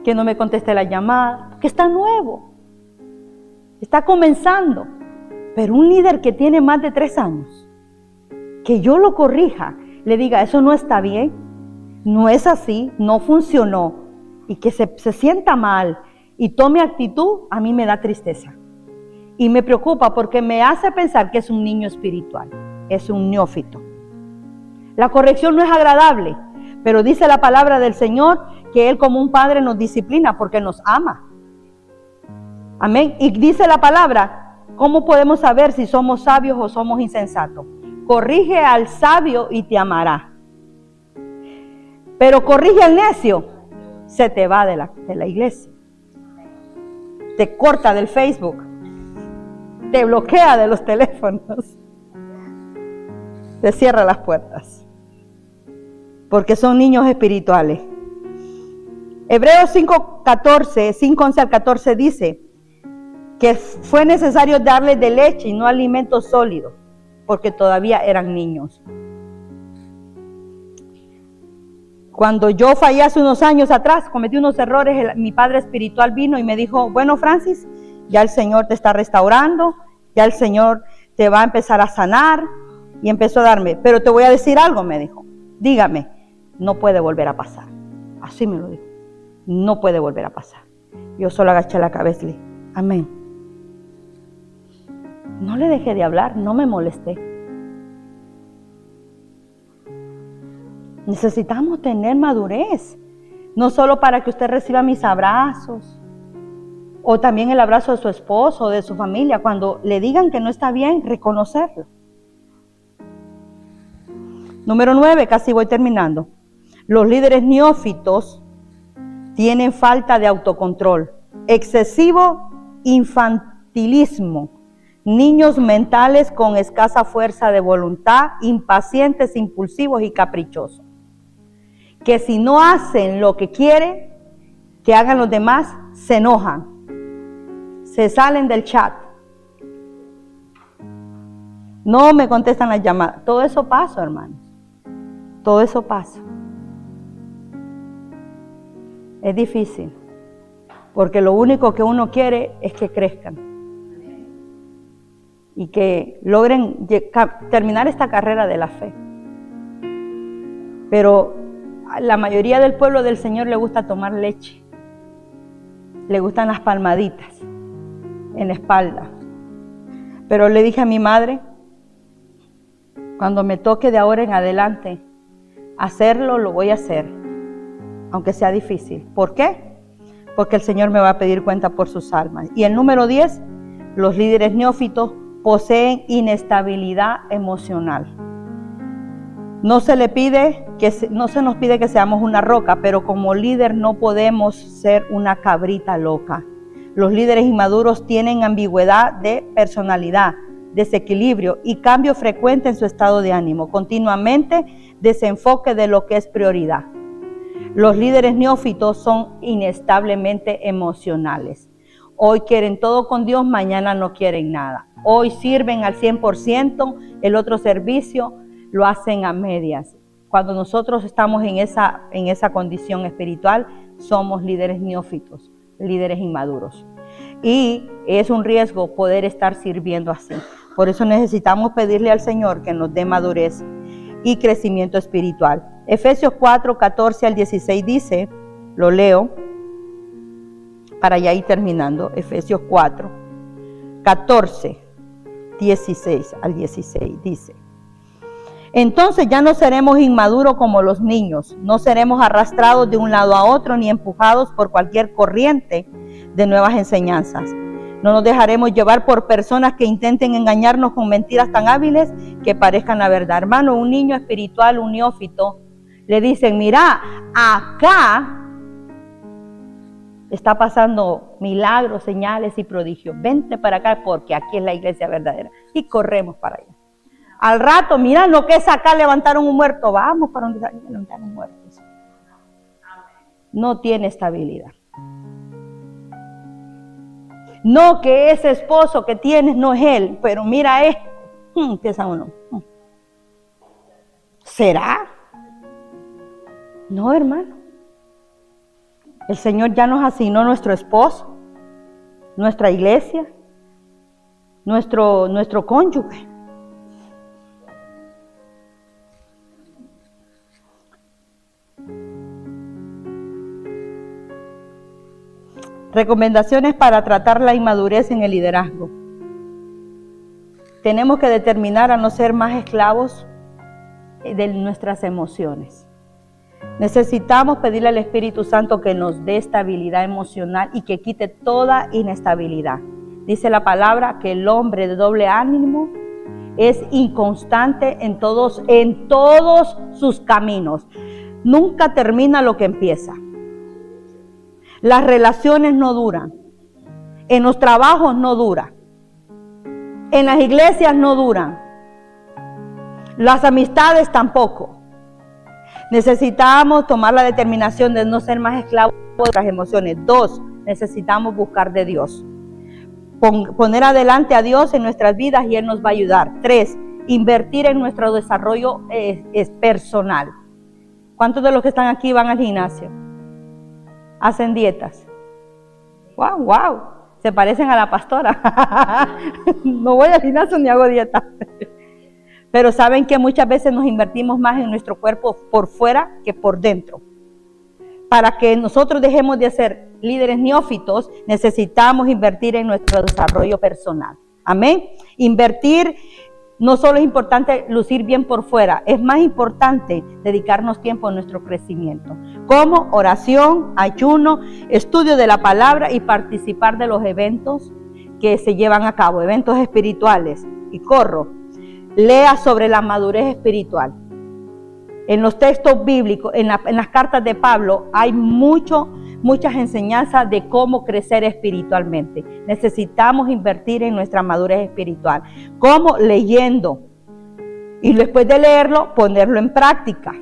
que no me conteste la llamada, porque está nuevo, está comenzando. Pero un líder que tiene más de 3 años, que yo lo corrija, le diga, eso no está bien, no es así, no funcionó, y que se sienta mal y tome actitud, a mí me da tristeza. Y me preocupa porque me hace pensar que es un niño espiritual, es un neófito. La corrección no es agradable, pero dice la palabra del Señor que Él como un padre nos disciplina porque nos ama. Amén. Y dice la palabra, ¿cómo podemos saber si somos sabios o somos insensatos? Corrige al sabio y te amará. Pero corrige al necio, se te va de la iglesia. Te corta del Facebook. Te bloquea de los teléfonos. Te cierra las puertas. Porque son niños espirituales. Hebreos 5:11 al 14 dice que fue necesario darles de leche y no alimento sólido, porque todavía eran niños. Cuando yo fallé hace unos años atrás, cometí unos errores, mi padre espiritual vino y me dijo, bueno, Francis, ya el Señor te está restaurando, ya el Señor te va a empezar a sanar, y empezó a darme, pero te voy a decir algo, me dijo, dígame, no puede volver a pasar. Así me lo dijo, no puede volver a pasar. Yo solo agaché la cabeza y le dije, amén. No le dejé de hablar, no me molesté. Necesitamos tener madurez, no solo para que usted reciba mis abrazos, o también el abrazo de su esposo o de su familia. Cuando le digan que no está bien, reconocerlo. Número 9, casi voy terminando. Los líderes neófitos tienen falta de autocontrol, excesivo infantilismo, niños mentales con escasa fuerza de voluntad, impacientes, impulsivos y caprichosos. Que si no hacen lo que quiere que hagan los demás, se enojan, se salen del chat, no me contestan las llamadas. Todo eso pasa, hermanos. Todo eso pasa. Es difícil, porque lo único que uno quiere es que crezcan. y que logren terminar esta carrera de la fe. Pero a la mayoría del pueblo del Señor le gusta tomar leche, le gustan las palmaditas en la espalda. Pero le dije a mi madre, cuando me toque de ahora en adelante hacerlo, lo voy a hacer, aunque sea difícil. ¿Por qué? Porque el Señor me va a pedir cuenta por sus almas. Y el número 10, los líderes neófitos poseen inestabilidad emocional. No se nos pide que seamos una roca, pero como líder no podemos ser una cabrita loca. Los líderes inmaduros tienen ambigüedad de personalidad, desequilibrio y cambio frecuente en su estado de ánimo, continuamente desenfoque de lo que es prioridad. Los líderes neófitos son inestablemente emocionales. Hoy quieren todo con Dios, mañana no quieren nada. Hoy sirven al 100%, el otro servicio lo hacen a medias. Cuando nosotros estamos en esa condición espiritual, somos líderes neófitos, líderes inmaduros. Y es un riesgo poder estar sirviendo así. Por eso necesitamos pedirle al Señor que nos dé madurez y crecimiento espiritual. Efesios 4, 14 al 16 dice, lo leo para ya ir terminando, Efesios 4, 14, 16 al 16 dice, entonces ya no seremos inmaduros como los niños, no seremos arrastrados de un lado a otro ni empujados por cualquier corriente de nuevas enseñanzas. No nos dejaremos llevar por personas que intenten engañarnos con mentiras tan hábiles que parezcan la verdad. Hermano, un niño espiritual, un neófito, le dicen, mira, acá está pasando milagros, señales y prodigios. Vente para acá porque aquí es la iglesia verdadera. Y corremos para allá. Al rato, mira lo que es acá, levantaron un muerto. Vamos para donde levantaron un muerto. No tiene estabilidad. No, que ese esposo que tienes no es él, pero mira esto. Empieza uno. ¿Será? No, hermano. El Señor ya nos asignó nuestro esposo, nuestra iglesia, nuestro cónyuge. Recomendaciones para tratar la inmadurez en el liderazgo. Tenemos que determinar a no ser más esclavos de nuestras emociones. Necesitamos pedirle al Espíritu Santo que nos dé estabilidad emocional y que quite toda inestabilidad. Dice la palabra que el hombre de doble ánimo es inconstante en todos sus caminos. Nunca termina lo que empieza. Las relaciones no duran. En los trabajos no duran. En las iglesias no duran. Las amistades tampoco. Necesitamos tomar la determinación de no ser más esclavos de nuestras emociones. 2, necesitamos buscar de Dios. Poner adelante a Dios en nuestras vidas y Él nos va a ayudar. 3, invertir en nuestro desarrollo personal. ¿Cuántos de los que están aquí van al gimnasio? Hacen dietas. Wow. Se parecen a la pastora. No voy al gimnasio ni hago dieta. Pero saben que muchas veces nos invertimos más en nuestro cuerpo por fuera que por dentro. Para que nosotros dejemos de ser líderes neófitos, necesitamos invertir en nuestro desarrollo personal. Amén. Invertir no solo es importante lucir bien por fuera, es más importante dedicarnos tiempo a nuestro crecimiento. Como oración, ayuno, estudio de la palabra y participar de los eventos que se llevan a cabo, eventos espirituales. Y lea sobre la madurez espiritual. En los textos bíblicos, en las cartas de Pablo, hay muchas enseñanzas de cómo crecer espiritualmente. Necesitamos invertir en nuestra madurez espiritual. ¿Cómo? Leyendo. Y después de leerlo, ponerlo en práctica.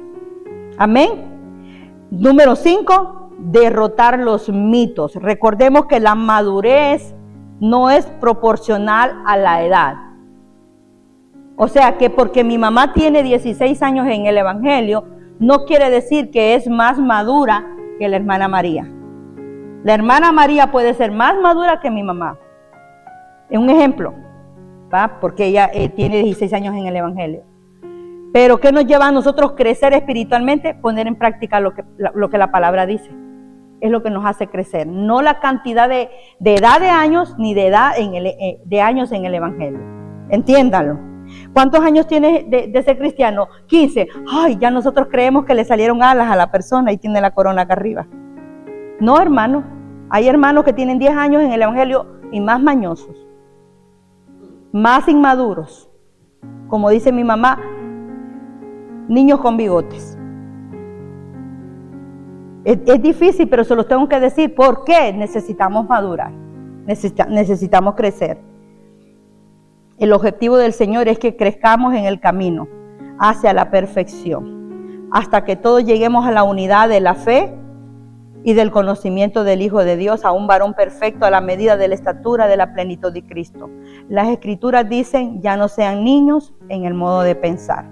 Amén. Número 5, derrotar los mitos. Recordemos que la madurez no es proporcional a la edad. O sea que porque mi mamá tiene 16 años en el Evangelio, no quiere decir que es más madura que la hermana María. La hermana María puede ser más madura que mi mamá. Es un ejemplo. ¿va? Porque ella tiene 16 años en el Evangelio. Pero ¿qué nos lleva a nosotros crecer espiritualmente? Poner en práctica lo que la palabra dice. Es lo que nos hace crecer. No la cantidad de edad de años, ni de edad de años en el Evangelio. Entiéndanlo. ¿Cuántos años tienes de ser cristiano? 15. Ay, ya nosotros creemos que le salieron alas a la persona y tiene la corona acá arriba. No, hermano. Hay hermanos que tienen 10 años en el Evangelio y más mañosos. Más inmaduros. Como dice mi mamá, niños con bigotes. Es difícil, pero se los tengo que decir. ¿Por qué? Necesitamos madurar. Necesitamos crecer. El objetivo del Señor es que crezcamos en el camino hacia la perfección, hasta que todos lleguemos a la unidad de la fe y del conocimiento del Hijo de Dios, a un varón perfecto a la medida de la estatura de la plenitud de Cristo. Las Escrituras dicen, ya no sean niños en el modo de pensar.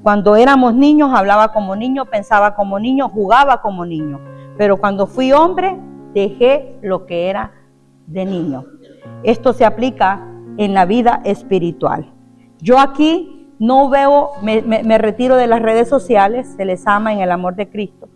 Cuando éramos niños, hablaba como niño, pensaba como niño, jugaba como niño. Pero cuando fui hombre, dejé lo que era de niño. Esto se aplica en la vida espiritual. Yo aquí no veo, me retiro de las redes sociales, se les ama en el amor de Cristo.